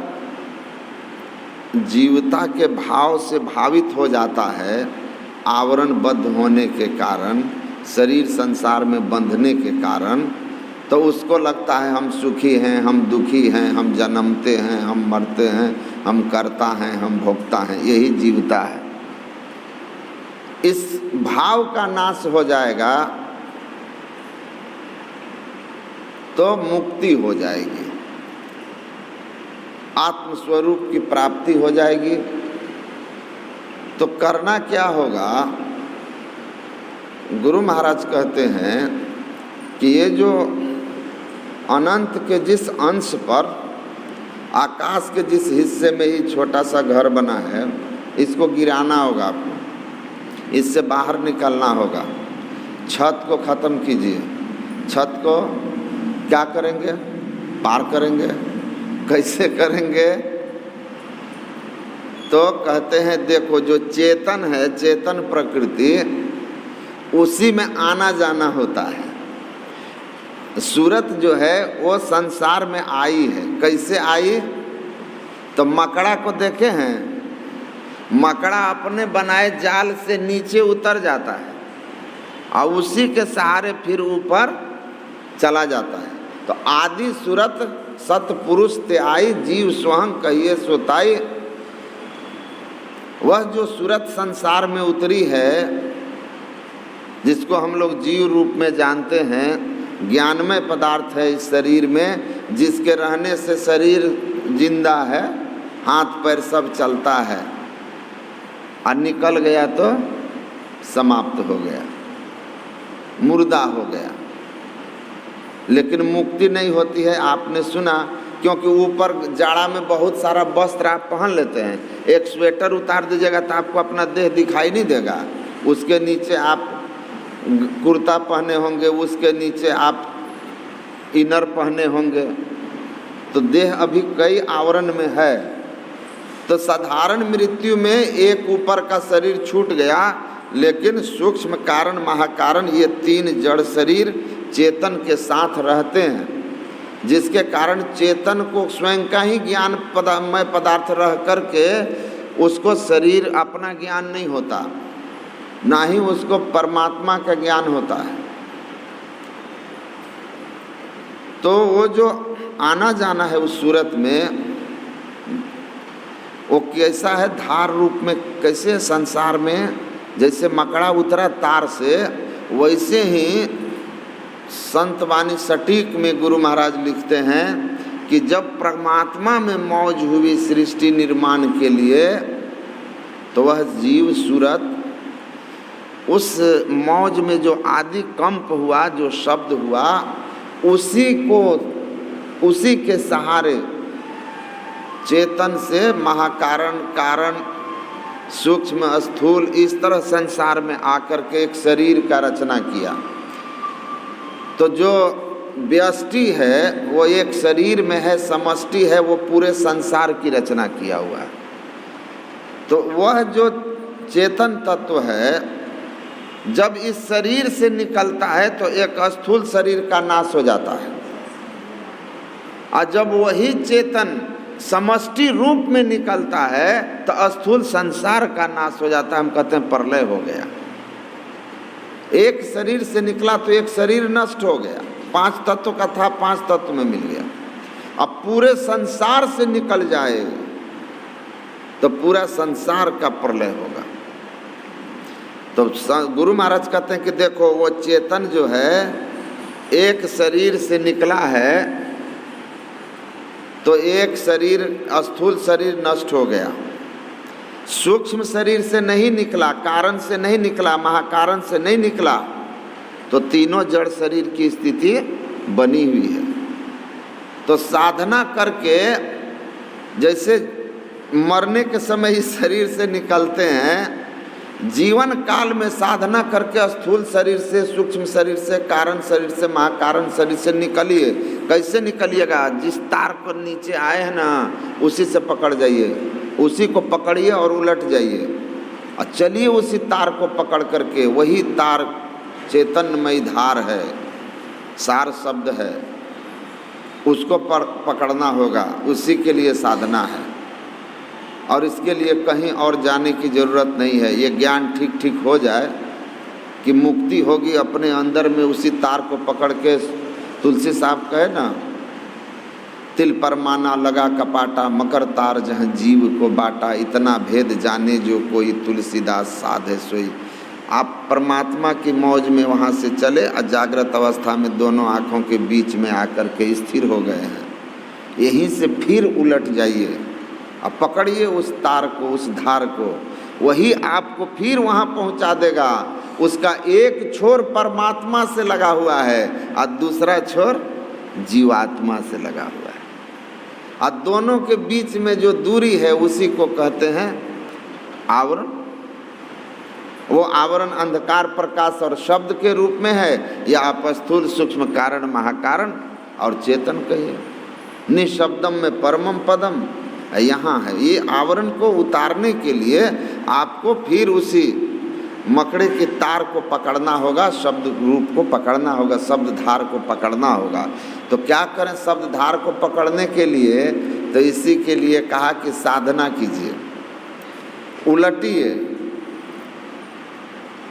जीवता के भाव से भावित हो जाता है। आवरणबद्ध होने के कारण, शरीर संसार में बंधने के कारण, तो उसको लगता है हम सुखी हैं, हम दुखी हैं, हम जन्मते हैं, हम मरते हैं, हम करता हैं, हम भोगता हैं। यही जीवता है। इस भाव का नाश हो जाएगा तो मुक्ति हो जाएगी, आत्मस्वरूप की प्राप्ति हो जाएगी। तो करना क्या होगा? गुरु महाराज कहते हैं कि ये जो अनंत के जिस अंश पर, आकाश के जिस हिस्से में ही छोटा सा घर बना है, इसको गिराना होगा आपको, इससे बाहर निकलना होगा। छत को ख़त्म कीजिए, छत को क्या करेंगे, पार करेंगे, कैसे करेंगे? तो कहते हैं देखो जो चेतन है, चेतन प्रकृति, उसी में आना जाना होता है। सूरत जो है वो संसार में आई है। कैसे आई? तो मकड़ा को देखे हैं, मकड़ा अपने बनाए जाल से नीचे उतर जाता है और उसी के सहारे फिर ऊपर चला जाता है। तो आदि सूरत सतपुरुष ते आई, जीव स्वहं कहिए सोताई। वह जो सूरत संसार में उतरी है, जिसको हम लोग जीव रूप में जानते हैं, ज्ञानमय पदार्थ है इस शरीर में, जिसके रहने से शरीर जिंदा है, हाथ पैर सब चलता है, और निकल गया तो समाप्त हो गया, मुर्दा हो गया। लेकिन मुक्ति नहीं होती है, आपने सुना, क्योंकि ऊपर जाड़ा में बहुत सारा वस्त्र आप पहन लेते हैं। एक स्वेटर उतार दीजिएगा तो आपको अपना देह दिखाई नहीं देगा, उसके नीचे आप कुर्ता पहने होंगे, उसके नीचे आप इनर पहने होंगे, तो देह अभी कई आवरण में है। तो साधारण मृत्यु में एक ऊपर का शरीर छूट गया, लेकिन सूक्ष्म कारण महाकारण ये तीन जड़ शरीर चेतन के साथ रहते हैं, जिसके कारण चेतन को स्वयं का ही ज्ञान मय पदार्थ रह करके उसको शरीर अपना ज्ञान नहीं होता, ना ही उसको परमात्मा का ज्ञान होता है। तो वो जो आना जाना है उस सूरत में, वो कैसा है? धार रूप में। कैसे? संसार में जैसे मकड़ा उतरा तार से, वैसे ही संत वाणी सटीक में गुरु महाराज लिखते हैं कि जब परमात्मा में मौज हुई सृष्टि निर्माण के लिए, तो वह जीव सूरत उस मौज में जो आदि कंप हुआ, जो शब्द हुआ, उसी के सहारे चेतन से महाकारण कारण सूक्ष्म स्थूल इस तरह संसार में आकर के एक शरीर का रचना किया। तो जो व्यष्टि है वो एक शरीर में है, समष्टि है वो पूरे संसार की रचना किया हुआ है। तो वह जो चेतन तत्व है जब इस शरीर से निकलता है तो एक स्थूल शरीर का नाश हो जाता है, और जब वही चेतन समष्टि रूप में निकलता है तो स्थूल संसार का नाश हो जाता है। हम कहते हैं प्रलय हो गया। एक शरीर से निकला तो एक शरीर नष्ट हो गया, 5 तत्व का था 5 तत्व में मिल गया। अब पूरे संसार से निकल जाए तो पूरा संसार का प्रलय होगा। तो गुरु महाराज कहते हैं कि देखो वो चेतन जो है एक शरीर से निकला है, तो एक शरीर स्थूल शरीर नष्ट हो गया, सूक्ष्म शरीर से नहीं निकला, कारण से नहीं निकला, महाकारण से नहीं निकला, तो तीनों जड़ शरीर की स्थिति बनी हुई है। तो साधना करके जैसे मरने के समय इस शरीर से निकलते हैं, जीवन काल में साधना करके स्थूल शरीर से, सूक्ष्म शरीर से, कारण शरीर से, महाकारण शरीर से निकलिए। कैसे निकलिएगा? जिस तार पर नीचे आए हैं ना, उसी से पकड़ जाइए, उसी को पकड़िए और उलट जाइए और चलिए उसी तार को पकड़ करके। वही तार चेतनमयी धार है, सार शब्द है, उसको पकड़ना होगा। उसी के लिए साधना है और इसके लिए कहीं और जाने की ज़रूरत नहीं है। ये ज्ञान ठीक ठीक हो जाए कि मुक्ति होगी अपने अंदर में, उसी तार को पकड़ के। तुलसी साहब कहे ना, तिल पर माना लगा कपाटा, मकर तार जहाँ जीव को बाटा, इतना भेद जाने जो कोई तुलसीदास साधे सोई। आप परमात्मा की मौज में वहाँ से चले और जागृत अवस्था में दोनों आँखों के बीच में आकर के स्थिर हो गए हैं। यहीं से फिर उलट जाइए और पकड़िए उस तार को, उस धार को, वही आपको फिर वहाँ पहुँचा देगा। उसका एक छोर परमात्मा से लगा हुआ है और दूसरा छोर जीवात्मा से लगा हुआ है, और दोनों के बीच में जो दूरी है उसी को कहते हैं आवरण। वो आवरण अंधकार प्रकाश और शब्द के रूप में है, या आप स्थूल सूक्ष्म कारण महाकारण और चेतन कहिए। निशब्दम में परमम पदम यहाँ है। ये आवरण को उतारने के लिए आपको फिर उसी मकड़े के तार को पकड़ना होगा, शब्द रूप को पकड़ना होगा, शब्द धार को पकड़ना होगा। तो क्या करें शब्द धार को पकड़ने के लिए? तो इसी के लिए कहा कि साधना कीजिए, उलटिए।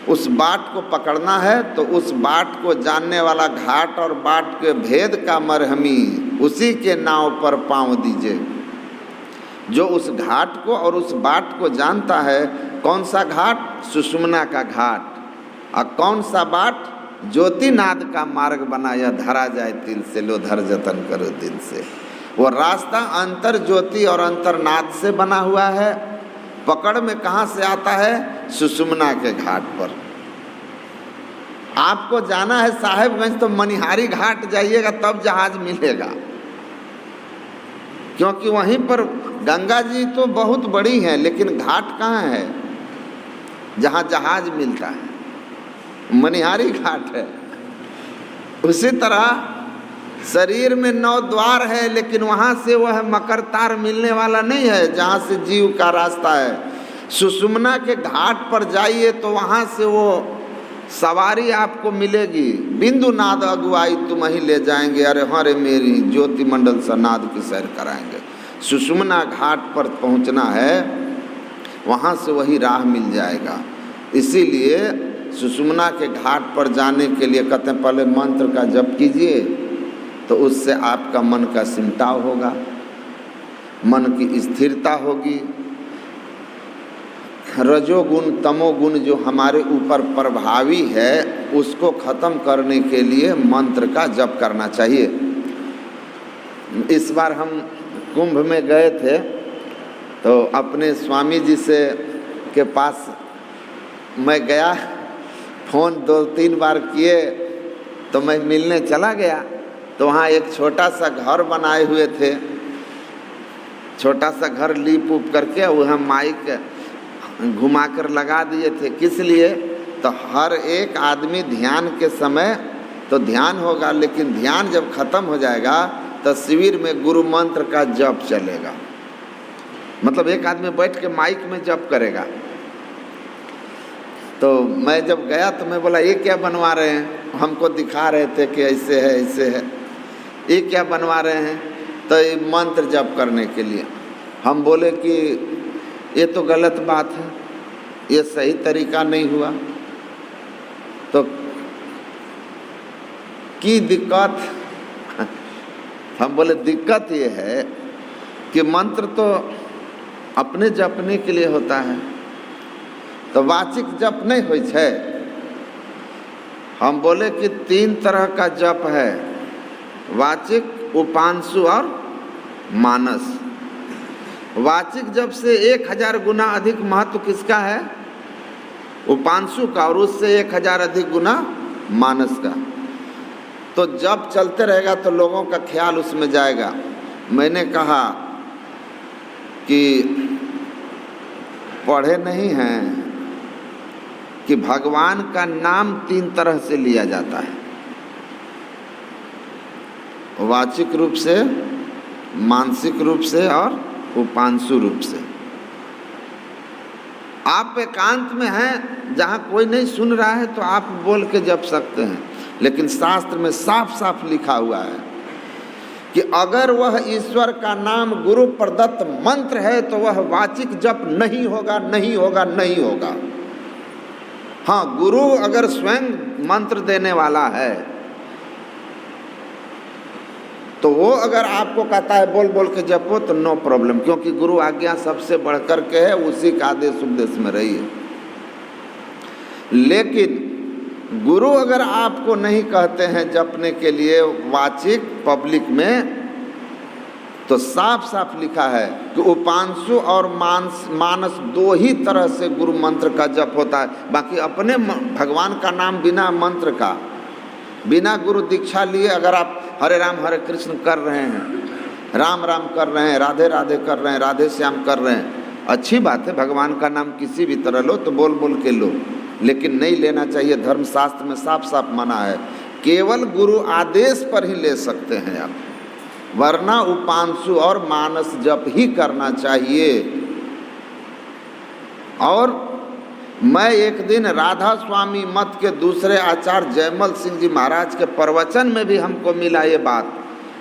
उस बाट को पकड़ना है तो उस बाट को जानने वाला घाट और बाट के भेद का मरहमी उसी के नाव पर पाँव दीजिए। जो उस घाट को और उस बाट को जानता है, कौन सा घाट? सुषुम्ना का घाट। और कौन सा बाट? ज्योतिनाद का मार्ग बनाया, धरा जाए तिल से, लो धर जतन करो दिल से। वो रास्ता अंतर ज्योति और अंतरनाद से बना हुआ है। पकड़ में कहाँ से आता है? सुषुम्ना के घाट पर। आपको जाना है साहेबगंज, तो मनिहारी घाट जाइएगा तब जहाज मिलेगा, क्योंकि वहीं पर गंगा जी तो बहुत बड़ी है, लेकिन घाट कहाँ है जहाँ जहाज मिलता है? मनिहारी घाट है। उसी तरह शरीर में 9 द्वार है, लेकिन वहाँ से वह मकर तार मिलने वाला नहीं है जहाँ से जीव का रास्ता है। सुषुम्ना के घाट पर जाइए तो वहाँ से वो सवारी आपको मिलेगी। बिंदु नाद अगुवाई तुम ही ले जाएंगे, अरे हरे मेरी ज्योति मंडल सा नाद की सैर कराएंगे। सुषुम्ना घाट पर पहुँचना है, वहाँ से वही राह मिल जाएगा। इसीलिए सुषुम्ना के घाट पर जाने के लिए कहते हैं पहले मंत्र का जप कीजिए, तो उससे आपका मन का सिमटाव होगा, मन की स्थिरता होगी। रजोगुण तमोगुण जो हमारे ऊपर प्रभावी है, उसको खत्म करने के लिए मंत्र का जप करना चाहिए। इस बार हम कुंभ में गए थे, तो अपने स्वामी जी से के पास मैं गया, फ़ोन 2-3 बार किए, तो मैं मिलने चला गया। तो वहाँ एक छोटा सा घर बनाए हुए थे, छोटा सा घर लीप उप करके वह माइक घुमा कर लगा दिए थे। किस लिए? तो हर एक आदमी ध्यान के समय तो ध्यान होगा, लेकिन ध्यान जब खत्म हो जाएगा तो शिविर में गुरु मंत्र का जप चलेगा। मतलब एक आदमी बैठ के माइक में जप करेगा। तो मैं जब गया तो मैं बोला ये क्या बनवा रहे हैं? हमको दिखा रहे थे कि ऐसे है ऐसे है। ये क्या बनवा रहे हैं? तो ये मंत्र जप करने के लिए। हम बोले कि ये तो गलत बात है, ये सही तरीका नहीं हुआ। तो की दिक्कत? हम बोले दिक्कत ये है कि मंत्र तो अपने जपने के लिए होता है, तो वाचिक जप नहीं होय छै। हम बोले कि 3 तरह का जप है, वाचिक, उपांशु और मानस। वाचिक जप से 1000 गुना अधिक महत्व किसका है? उपांशु का, और उससे 1000 अधिक गुना मानस का। तो जप चलते रहेगा तो लोगों का ख्याल उसमें जाएगा। मैंने कहा कि पढ़े नहीं हैं कि भगवान का नाम 3 तरह से लिया जाता है, वाचिक रूप से, मानसिक रूप से और उपांशु रूप से। आप एकांत में हैं, जहाँ कोई नहीं सुन रहा है, तो आप बोल के जप सकते हैं, लेकिन शास्त्र में साफ साफ लिखा हुआ है कि अगर वह ईश्वर का नाम गुरु प्रदत्त मंत्र है तो वह वाचिक जप नहीं होगा, नहीं होगा, नहीं होगा। हाँ, गुरु अगर स्वयं मंत्र देने वाला है तो वो अगर आपको कहता है बोल बोल के जपो तो नो प्रॉब्लम, क्योंकि गुरु आज्ञा सबसे बढ़कर के है, उसी का आदेश उपदेश में रहिए। लेकिन गुरु अगर आपको नहीं कहते हैं जपने के लिए वाचिक पब्लिक में, तो साफ साफ लिखा है कि उपांशु और मानस 2 ही तरह से गुरु मंत्र का जप होता है। बाकी अपने भगवान का नाम बिना मंत्र का, बिना गुरु दीक्षा लिए अगर आप हरे राम हरे कृष्ण कर रहे हैं, राम राम कर रहे हैं, राधे राधे कर रहे हैं, राधे श्याम कर रहे हैं, अच्छी बात है। भगवान का नाम किसी भी तरह लो, तो बोल बोल के लो, लेकिन नहीं लेना चाहिए। धर्मशास्त्र में साफ साफ मना है, केवल गुरु आदेश पर ही ले सकते हैं आप, वरना उपांशु और मानस जप ही करना चाहिए। और मैं एक दिन राधा स्वामी मत के दूसरे आचार्य जयमल सिंह जी महाराज के प्रवचन में भी हमको मिला ये बात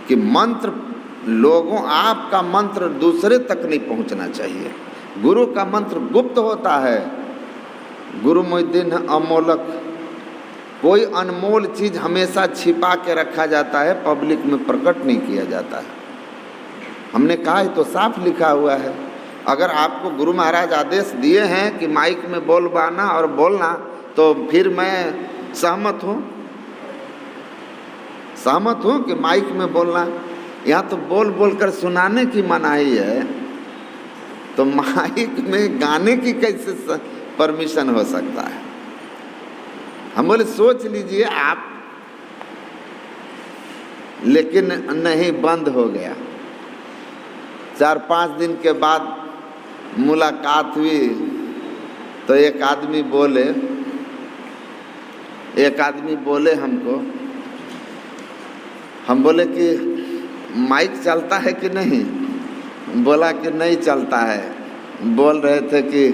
कि मंत्र लोगों, आपका मंत्र दूसरे तक नहीं पहुंचना चाहिए। गुरु का मंत्र गुप्त होता है। गुरु मुद्दीन अमोलक, कोई अनमोल चीज़ हमेशा छिपा के रखा जाता है, पब्लिक में प्रकट नहीं किया जाता है। हमने कहा है तो साफ लिखा हुआ है। अगर आपको गुरु महाराज आदेश दिए हैं कि माइक में बोलवाना और बोलना, तो फिर मैं सहमत हूँ कि माइक में बोलना। यहाँ तो बोल बोल कर सुनाने की मनाही है, तो माइक में गाने की कैसे परमिशन हो सकता है? हम बोले सोच लीजिए आप, लेकिन नहीं, बंद हो गया। 4-5 दिन के बाद मुलाकात हुई तो एक आदमी बोले हमको, हम बोले कि माइक चलता है कि नहीं? बोला कि नहीं चलता है। बोल रहे थे कि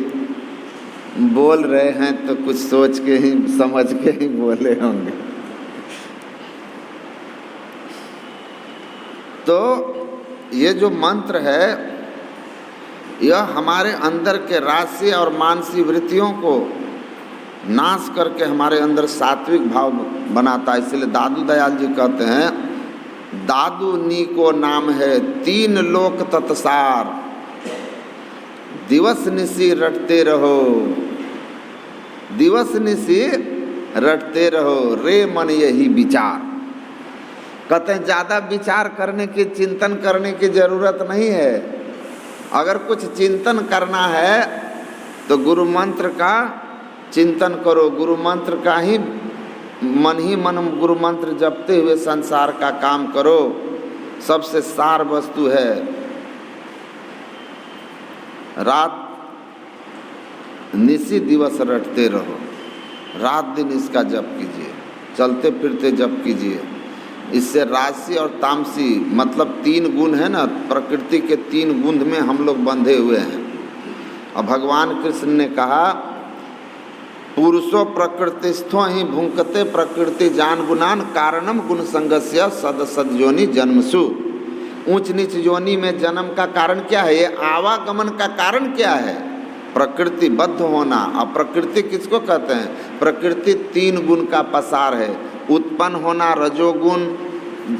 बोल रहे हैं तो कुछ सोच के ही, समझ के ही बोले होंगे। तो ये जो मंत्र है, यह हमारे अंदर के राशि और मानसी वृत्तियों को नाश करके हमारे अंदर सात्विक भाव बनाता है। इसलिए दादू दयाल जी कहते हैं, दादू नी को नाम है 3 लोक तत्सार, दिवस निशी रटते रहो, दिवस निशी रटते रहो, रे मन यही विचार। कहते हैं ज़्यादा विचार करने की, चिंतन करने की जरूरत नहीं है। अगर कुछ चिंतन करना है तो गुरु मंत्र का चिंतन करो, गुरु मंत्र का ही मन गुरु मंत्र जपते हुए संसार का काम करो। सबसे सार वस्तु है। रात निशी दिवस रटते रहो, रात दिन इसका जप कीजिए, चलते फिरते जप कीजिए। इससे राशि और तामसी मतलब 3 गुण है ना, प्रकृति के 3 गुण में हम लोग बंधे हुए हैं। और भगवान कृष्ण ने कहा, पुरुषो प्रकृतिस्थो ही भुंकते प्रकृति जान गुणान कारणम गुण संगस्य सद सदयोनि जन्मसु। ऊंच नीच योनि में जन्म का कारण क्या है? ये आवागमन का कारण क्या है? प्रकृति बद्ध होना। और प्रकृति किसको कहते हैं? प्रकृति 3 गुण का पसार है। उत्पन्न होना रजोगुण,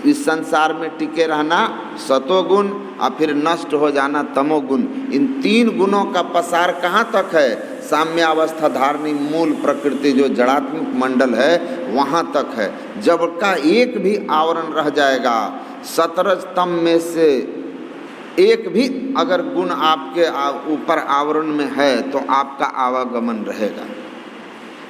इस संसार में टिके रहना सतोगुण, और फिर नष्ट हो जाना तमोगुण। इन 3 गुणों का पसार कहाँ तक है? साम्यावस्था धारणी मूल प्रकृति जो जड़ात्मक मंडल है वहाँ तक है। जब का एक भी आवरण रह जाएगा, 17 तम में से एक भी अगर गुण आपके ऊपर आवरण में है तो आपका आवागमन रहेगा।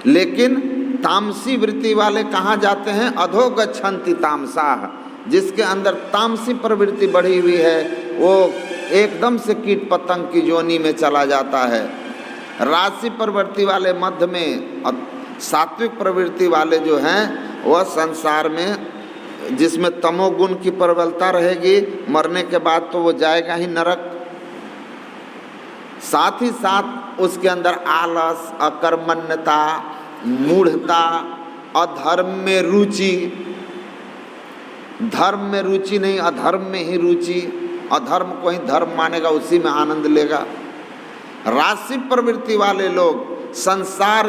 लेकिन तामसी वृत्ति वाले कहाँ जाते हैं? अधोगच्छन्ति तामसाः। जिसके अंदर तामसी प्रवृत्ति बढ़ी हुई है वो एकदम से कीट पतंग की योनि में चला जाता है। राशि प्रवृत्ति वाले मध्य में, और सात्विक प्रवृत्ति वाले जो हैं वह संसार में, जिसमें तमोगुण की प्रबलता रहेगी, मरने के बाद तो वो जाएगा ही नरक। साथ ही साथ उसके अंदर आलस, अकर्मण्यता, मूढ़ता, अधर्म में रुचि, धर्म में रुचि नहीं, अधर्म में ही रुचि। अधर्म को ही धर्म मानेगा, उसी में आनंद लेगा। राशि प्रवृत्ति वाले लोग संसार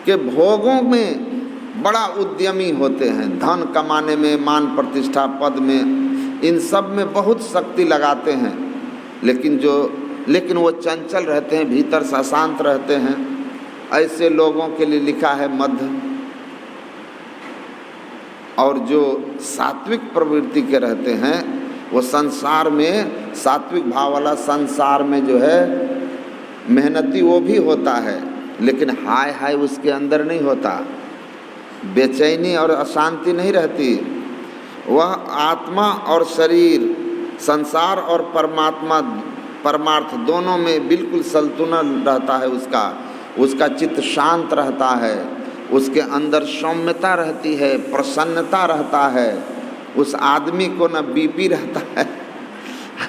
के भोगों में बड़ा उद्यमी होते हैं, धन कमाने में, मान प्रतिष्ठा पद में, इन सब में बहुत शक्ति लगाते हैं। लेकिन वो चंचल रहते हैं, भीतर से अशांत रहते हैं। ऐसे लोगों के लिए लिखा है मध्य। और जो सात्विक प्रवृत्ति के रहते हैं वो संसार में, सात्विक भाव वाला संसार में जो है मेहनती वो भी होता है, लेकिन हाय हाय उसके अंदर नहीं होता, बेचैनी और अशांति नहीं रहती। वह आत्मा और शरीर, संसार और परमात्मा, परमार्थ दोनों में बिल्कुल संतुलन रहता है उसका। उसका चित्त शांत रहता है, उसके अंदर सौम्यता रहती है, प्रसन्नता रहता है। उस आदमी को न बीपी रहता है,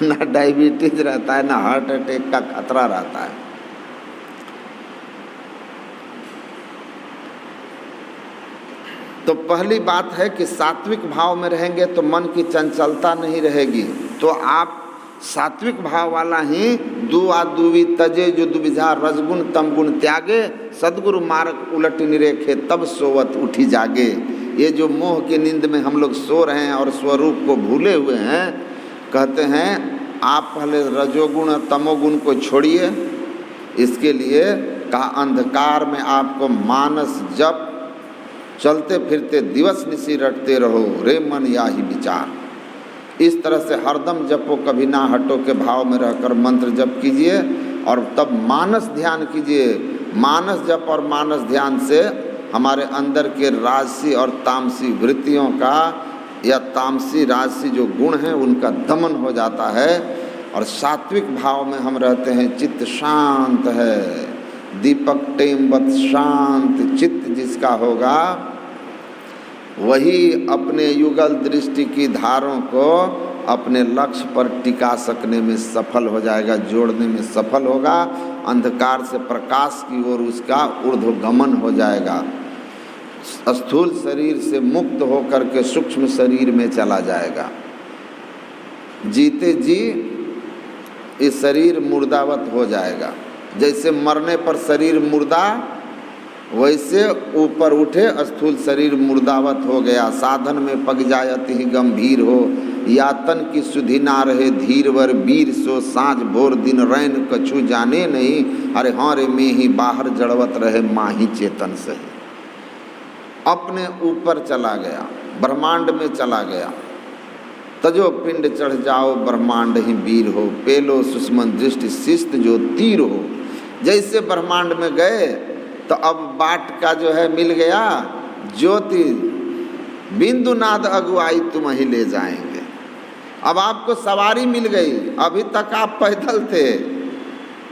न डायबिटीज रहता है, न हार्ट अटैक का खतरा रहता है। तो पहली बात है कि सात्विक भाव में रहेंगे तो मन की चंचलता नहीं रहेगी। तो आप सात्विक भाव वाला ही दुआ दुवी तजे जो दुविधा रजगुण तमगुण त्यागे, सदगुरु मार्ग उलट निरेखे तब सोवत उठी जागे। ये जो मोह की नींद में हम लोग सो रहे हैं और स्वरूप को भूले हुए हैं, कहते हैं आप पहले रजोगुण और तमोगुण को छोड़िए। इसके लिए कहा अंधकार में आपको मानस जप, चलते फिरते दिवस निशी रटते रहो रे मन याही विचार। इस तरह से हरदम जपो कभी ना हटो के भाव में रहकर मंत्र जप कीजिए और तब मानस ध्यान कीजिए। मानस जप और मानस ध्यान से हमारे अंदर के राजसी और तामसी वृत्तियों का या तामसी राजसी जो गुण हैं उनका दमन हो जाता है और सात्विक भाव में हम रहते हैं। चित्त शांत है, दीपक टेमवत शांत चित्त जिसका होगा वही अपने युगल दृष्टि की धारों को अपने लक्ष्य पर टिका सकने में सफल हो जाएगा, जोड़ने में सफल होगा। अंधकार से प्रकाश की ओर उसका ऊर्ध्वगमन हो जाएगा, स्थूल शरीर से मुक्त होकर के सूक्ष्म शरीर में चला जाएगा। जीते जी ये शरीर मुर्दावत हो जाएगा। जैसे मरने पर शरीर मुर्दा, वैसे ऊपर उठे स्थूल शरीर मुर्दावत हो गया। साधन में पग जायत ही गंभीर हो, यातन की सुधि ना रहे धीरवर वीर सो। सांझ भोर दिन रैन कछु जाने नहीं, अरे हाँ रे में ही बाहर जड़वत रहे माही चेतन से। अपने ऊपर चला गया, ब्रह्मांड में चला गया। तजो पिंड चढ़ जाओ ब्रह्मांड ही वीर हो, पेलो सुषमन दृष्टि शिस्त जो तीर हो। जैसे ब्रह्मांड में गए तो अब बाट का जो है मिल गया, ज्योति बिंदु नाद अगुवाई तुम ही ले जाएंगे। अब आपको सवारी मिल गई। अभी तक आप पैदल थे,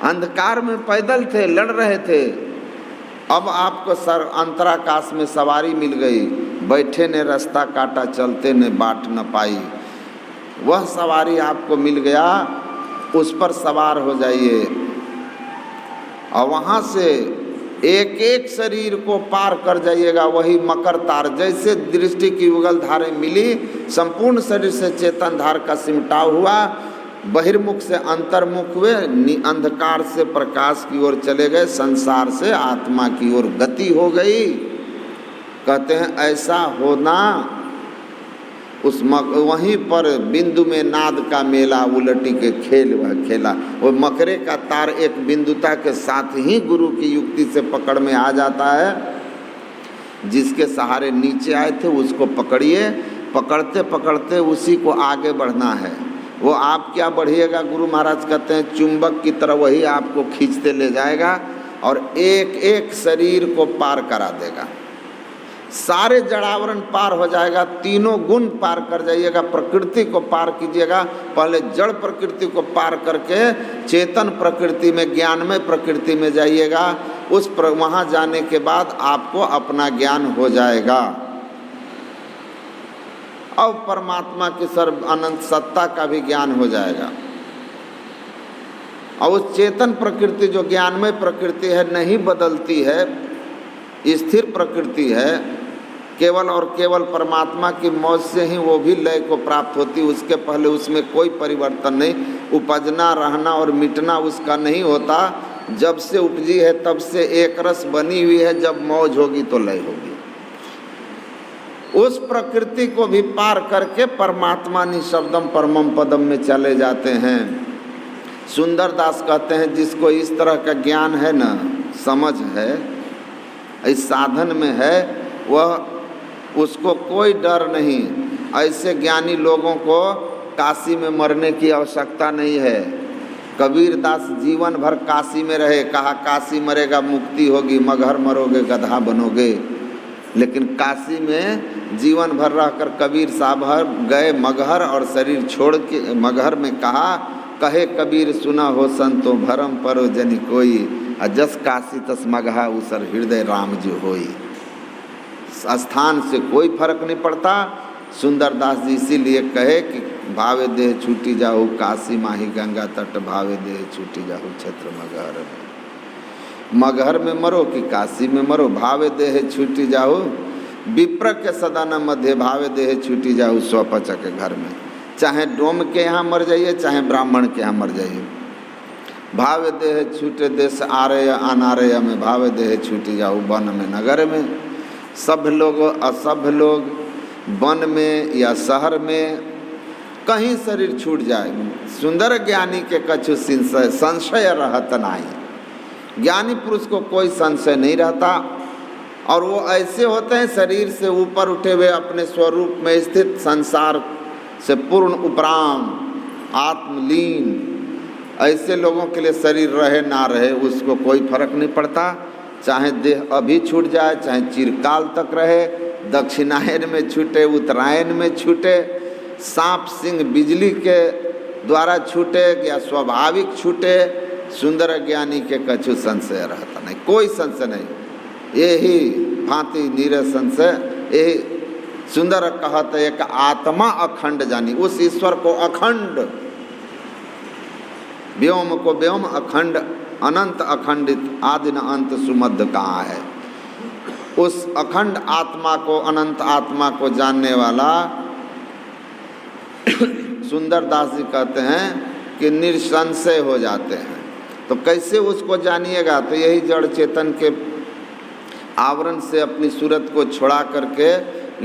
अंधकार में पैदल थे, लड़ रहे थे। अब आपको सर अंतराकाश में सवारी मिल गई। बैठे ने रास्ता काटा, चलते ने बाट न पाई। वह सवारी आपको मिल गया, उस पर सवार हो जाइए और वहाँ से एक एक शरीर को पार कर जाइएगा। वही मकर तार जैसे दृष्टि की युगल धारे मिली, संपूर्ण शरीर से चेतन धार का सिमटाव हुआ। बहिर्मुख से अंतर्मुख हुए, अंधकार से प्रकाश की ओर चले गए, संसार से आत्मा की ओर गति हो गई। कहते हैं ऐसा होना उस वहीं पर बिंदु में नाद का मेला उलटी के खेल वह खेला। वो मकरे का तार एक बिंदुता के साथ ही गुरु की युक्ति से पकड़ में आ जाता है। जिसके सहारे नीचे आए थे उसको पकड़िए, पकड़ते पकड़ते उसी को आगे बढ़ना है। वो आप क्या बढ़िएगा, गुरु महाराज कहते हैं चुंबक की तरह वही आपको खींचते ले जाएगा और एक एक शरीर को पार करा देगा। सारे जड़ावरण पार हो जाएगा, तीनों गुण पार कर जाइएगा, प्रकृति को पार कीजिएगा। पहले जड़ प्रकृति को पार करके चेतन प्रकृति में, ज्ञानमय प्रकृति में जाइएगा। वहाँ जाने के बाद आपको अपना ज्ञान हो जाएगा। अब परमात्मा की सर्व अनंत सत्ता का भी ज्ञान हो जाएगा। और उस चेतन प्रकृति जो ज्ञानमय प्रकृति है नहीं बदलती है, स्थिर प्रकृति है, केवल और केवल परमात्मा की मौज से ही वो भी लय को प्राप्त होती। उसके पहले उसमें कोई परिवर्तन नहीं, उपजना रहना और मिटना उसका नहीं होता। जब से उपजी है तब से एक रस बनी हुई है, जब मौज होगी तो लय होगी। उस प्रकृति को भी पार करके परमात्मा निःशब्दम परमम पदम में चले जाते हैं। सुंदरदास कहते हैं जिसको इस तरह का ज्ञान है ना, समझ है, इस साधन में है, वह उसको कोई डर नहीं। ऐसे ज्ञानी लोगों को काशी में मरने की आवश्यकता नहीं है। कबीर दास जीवन भर काशी में रहे, कहा काशी मरेगा मुक्ति होगी, मगहर मरोगे गधा बनोगे। लेकिन काशी में जीवन भर रहकर कबीर साहब गए मगहर और शरीर छोड़ के मगहर में कहा, कहे कबीर सुना हो संतो भरम परो जनि कोई, जस काशी तस मगहा उसर हृदय राम जो होई। स्थान से कोई फर्क नहीं पड़ता। सुंदरदास जी इसीलिए कहे कि भावे देह छूटी जाहु काशी माही गंगा तट, भावे देह छूटी जाहु क्षेत्र मगहर में। मगहर में मरो कि काशी में मरो, भावे देह छूटी जाहु विप्र के सदन मध्य, भावे देह छूटी जाहु स्वपच के घर में। चाहे डोम के यहाँ मर जाइए, चाहे ब्राह्मण के यहाँ मर जाइए, भावे देह छूटे देश आर्य अनार्य में, भावे देह छूटी जाहु वन में नगर में। सभ्य लोग असभ्य लोग वन में या शहर में कहीं शरीर छूट जाए, सुंदर ज्ञानी के कछु संशय रहत नहीं। ज्ञानी पुरुष को कोई संशय नहीं रहता, और वो ऐसे होते हैं शरीर से ऊपर उठे हुए अपने स्वरूप में स्थित, संसार से पूर्ण उपराम आत्मलीन। ऐसे लोगों के लिए शरीर रहे ना रहे उसको कोई फर्क नहीं पड़ता, चाहे देह अभी छूट जाए चाहे चिरकाल तक रहे, दक्षिणायन में छूटे उत्तरायण में छूटे, सांप सिंह बिजली के द्वारा छूटे या स्वाभाविक छूटे, सुंदर ज्ञानी के कछु संशय रहता नहीं, कोई संशय नहीं। यही भांति नीरज संशय, यही सुंदर कहत एक आत्मा अखंड जानी। उस ईश्वर को अखंड, व्योम को व्योम अखंड, अनंत अखंडित, आदि न अंत सुमध्य कहाँ है। उस अखंड आत्मा को, अनंत आत्मा को जानने वाला सुंदरदास जी कहते हैं कि निसंशय हो जाते हैं। तो कैसे उसको जानिएगा? तो यही जड़ चेतन के आवरण से अपनी सूरत को छुड़ा करके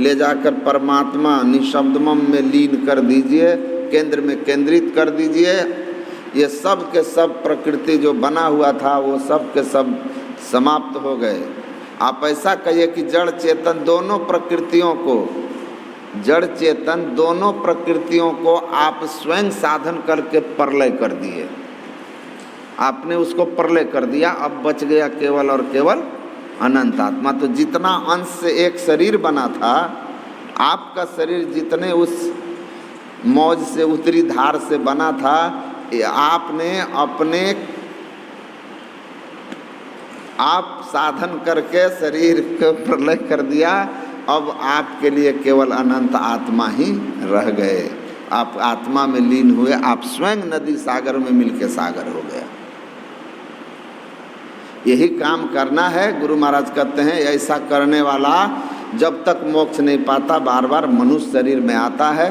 ले जाकर परमात्मा निशब्दमम में लीन कर दीजिए, केंद्र में केंद्रित कर दीजिए। ये सब के सब प्रकृति जो बना हुआ था वो सब के सब समाप्त हो गए। आप ऐसा कहिए कि जड़ चेतन दोनों प्रकृतियों को, जड़ चेतन दोनों प्रकृतियों को आप स्वयं साधन करके प्रलय कर दिए। आपने उसको प्रलय कर दिया, अब बच गया केवल और केवल अनंत आत्मा। तो जितना अंश से एक शरीर बना था, आपका शरीर जितने उस मौज से उतरी धार से बना था, आपने अपने आप साधन करके शरीर को प्रलय कर दिया। अब आपके लिए केवल अनंत आत्मा ही रह गए। आप आत्मा में लीन हुए, आप स्वयं नदी सागर में मिलके सागर हो गया। यही काम करना है। गुरु महाराज कहते हैं ऐसा करने वाला जब तक मोक्ष नहीं पाता, बार बार मनुष्य शरीर में आता है,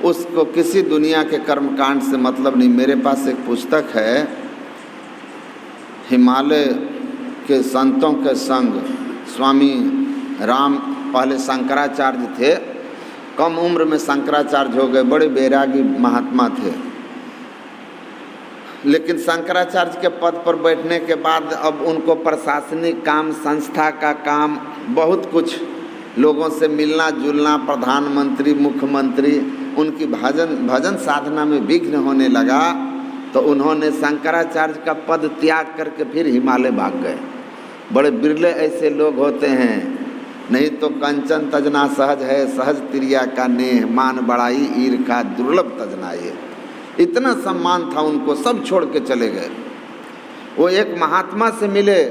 उसको किसी दुनिया के कर्मकांड से मतलब नहीं। मेरे पास एक पुस्तक है, हिमालय के संतों के संग, स्वामी राम, पहले शंकराचार्य थे, कम उम्र में शंकराचार्य हो गए, बड़े बैरागी महात्मा थे। लेकिन शंकराचार्य के पद पर बैठने के बाद अब उनको प्रशासनिक काम, संस्था का काम, बहुत कुछ लोगों से मिलना जुलना, प्रधानमंत्री, मुख्यमंत्री, उनकी भजन साधना में विघ्न होने लगा। तो उन्होंने शंकराचार्य का पद त्याग करके फिर हिमालय भाग गए। बड़े बिरले ऐसे लोग होते हैं, नहीं तो कंचन तजना सहज है, सहज तिरिया का नेह, मान बड़ाई ईर का दुर्लभ तजना। ये इतना सम्मान था उनको, सब छोड़ के चले गए। वो एक महात्मा से मिले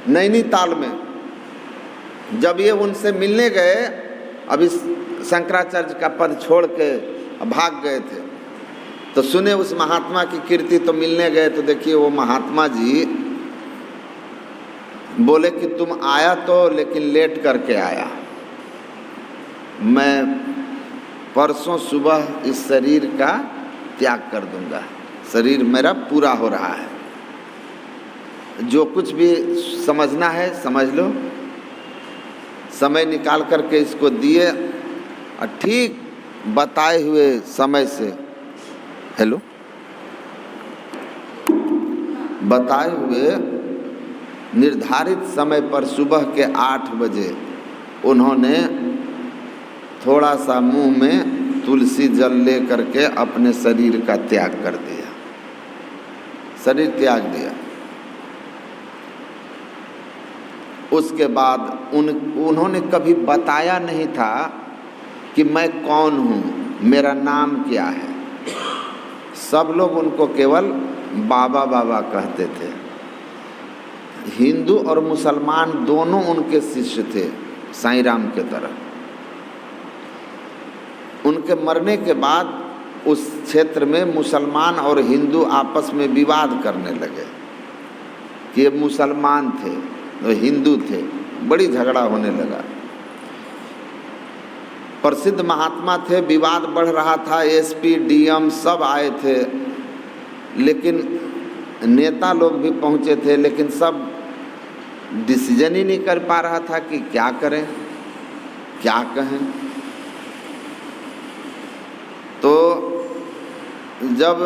नैनीताल में, जब ये उनसे मिलने गए, अभी शंकराचार्य का पद छोड़ के भाग गए थे, तो सुने उस महात्मा की कीर्ति, तो मिलने गए तो देखिए वो महात्मा जी बोले कि तुम आया तो लेकिन लेट करके आया। मैं परसों सुबह इस शरीर का त्याग कर दूंगा, शरीर मेरा पूरा हो रहा है, जो कुछ भी समझना है समझ लो। समय निकाल करके इसको दिए और ठीक बताए हुए समय से, हेलो, बताए हुए निर्धारित समय पर सुबह के 8 बजे उन्होंने थोड़ा सा मुंह में तुलसी जल ले करके अपने शरीर का त्याग कर दिया, शरीर त्याग दिया। उसके बाद उन्होंने कभी बताया नहीं था कि मैं कौन हूँ, मेरा नाम क्या है। सब लोग उनको केवल बाबा बाबा कहते थे। हिंदू और मुसलमान दोनों उनके शिष्य थे साईं राम के तरह। उनके मरने के बाद उस क्षेत्र में मुसलमान और हिंदू आपस में विवाद करने लगे कि ये मुसलमान थे तो हिंदू थे, बड़ी झगड़ा होने लगा। प्रसिद्ध महात्मा थे, विवाद बढ़ रहा था, एसपी डीएम सब आए थे, लेकिन नेता लोग भी पहुंचे थे, लेकिन सब डिसीजन ही नहीं कर पा रहा था कि क्या करें क्या कहें। तो जब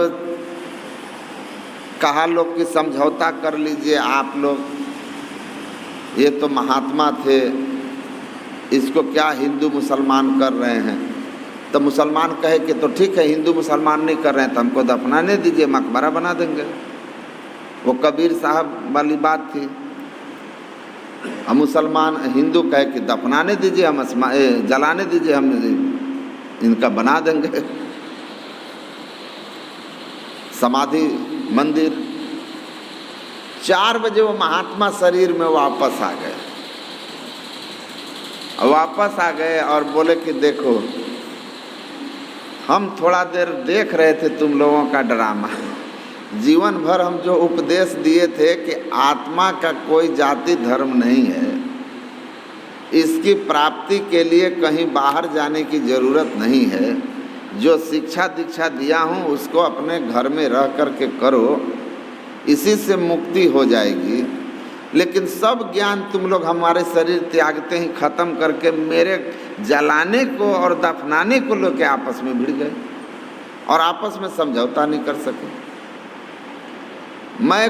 कहा लोग कि समझौता कर लीजिए आप लोग, ये तो महात्मा थे, इसको क्या हिंदू मुसलमान कर रहे हैं। तो मुसलमान कहे कि तो ठीक है, हिंदू मुसलमान नहीं कर रहे हैं तो हमको दफनाने दीजिए, मकबरा बना देंगे। वो कबीर साहब वाली बात थी। हम मुसलमान हिंदू कहे कि दफनाने दीजिए, हम जलाने दीजिए, हम इनका बना देंगे समाधि मंदिर। 4 बजे वो महात्मा शरीर में वापस आ गए, और बोले कि देखो हम थोड़ा देर देख रहे थे तुम लोगों का ड्रामा। जीवन भर हम जो उपदेश दिए थे कि आत्मा का कोई जाति धर्म नहीं है, इसकी प्राप्ति के लिए कहीं बाहर जाने की ज़रूरत नहीं है, जो शिक्षा दीक्षा दिया हूँ उसको अपने घर में रह कर के करो, इसी से मुक्ति हो जाएगी। लेकिन सब ज्ञान तुम लोग हमारे शरीर त्यागते ही ख़त्म करके मेरे जलाने को और दफनाने को लेके आपस में भिड़ गए और आपस में समझौता नहीं कर सके। मैं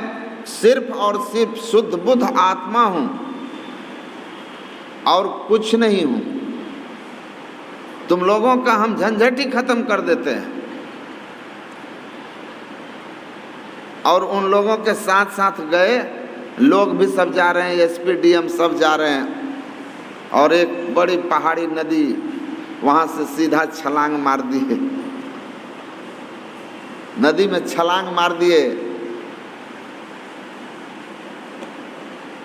सिर्फ और सिर्फ शुद्ध बुद्ध आत्मा हूँ और कुछ नहीं हूँ। तुम लोगों का हम झंझट ही खत्म कर देते हैं। और उन लोगों के साथ साथ गए लोग भी सब जा रहे हैं, एसपी डीएम सब जा रहे हैं, और एक बड़ी पहाड़ी नदी वहाँ से सीधा छलांग मार दिए, नदी में छलांग मार दिए।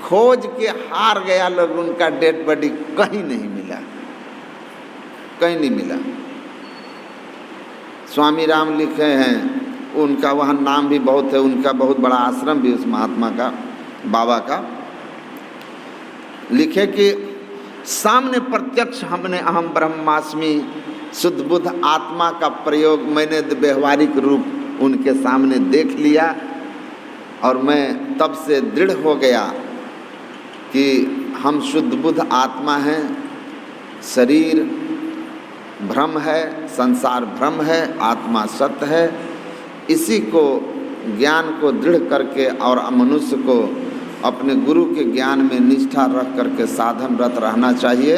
खोज के हार गया लोग, उनका डेड बॉडी कहीं नहीं मिला, कहीं नहीं मिला। स्वामी राम लिखे हैं, उनका वहाँ नाम भी बहुत है, उनका बहुत बड़ा आश्रम भी उस महात्मा का, बाबा का। लिखे कि सामने प्रत्यक्ष हमने अहम ब्रह्मास्मि शुद्ध बुद्ध आत्मा का प्रयोग मैंने व्यवहारिक रूप उनके सामने देख लिया, और मैं तब से दृढ़ हो गया कि हम शुद्ध बुद्ध आत्मा हैं, शरीर भ्रम है, संसार भ्रम है, आत्मा सत्य है। इसी को ज्ञान को दृढ़ करके और मनुष्य को अपने गुरु के ज्ञान में निष्ठा रख करके साधनरत रहना चाहिए,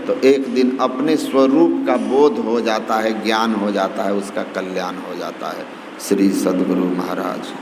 तो एक दिन अपने स्वरूप का बोध हो जाता है, ज्ञान हो जाता है, उसका कल्याण हो जाता है। श्री सद्गुरु महाराज।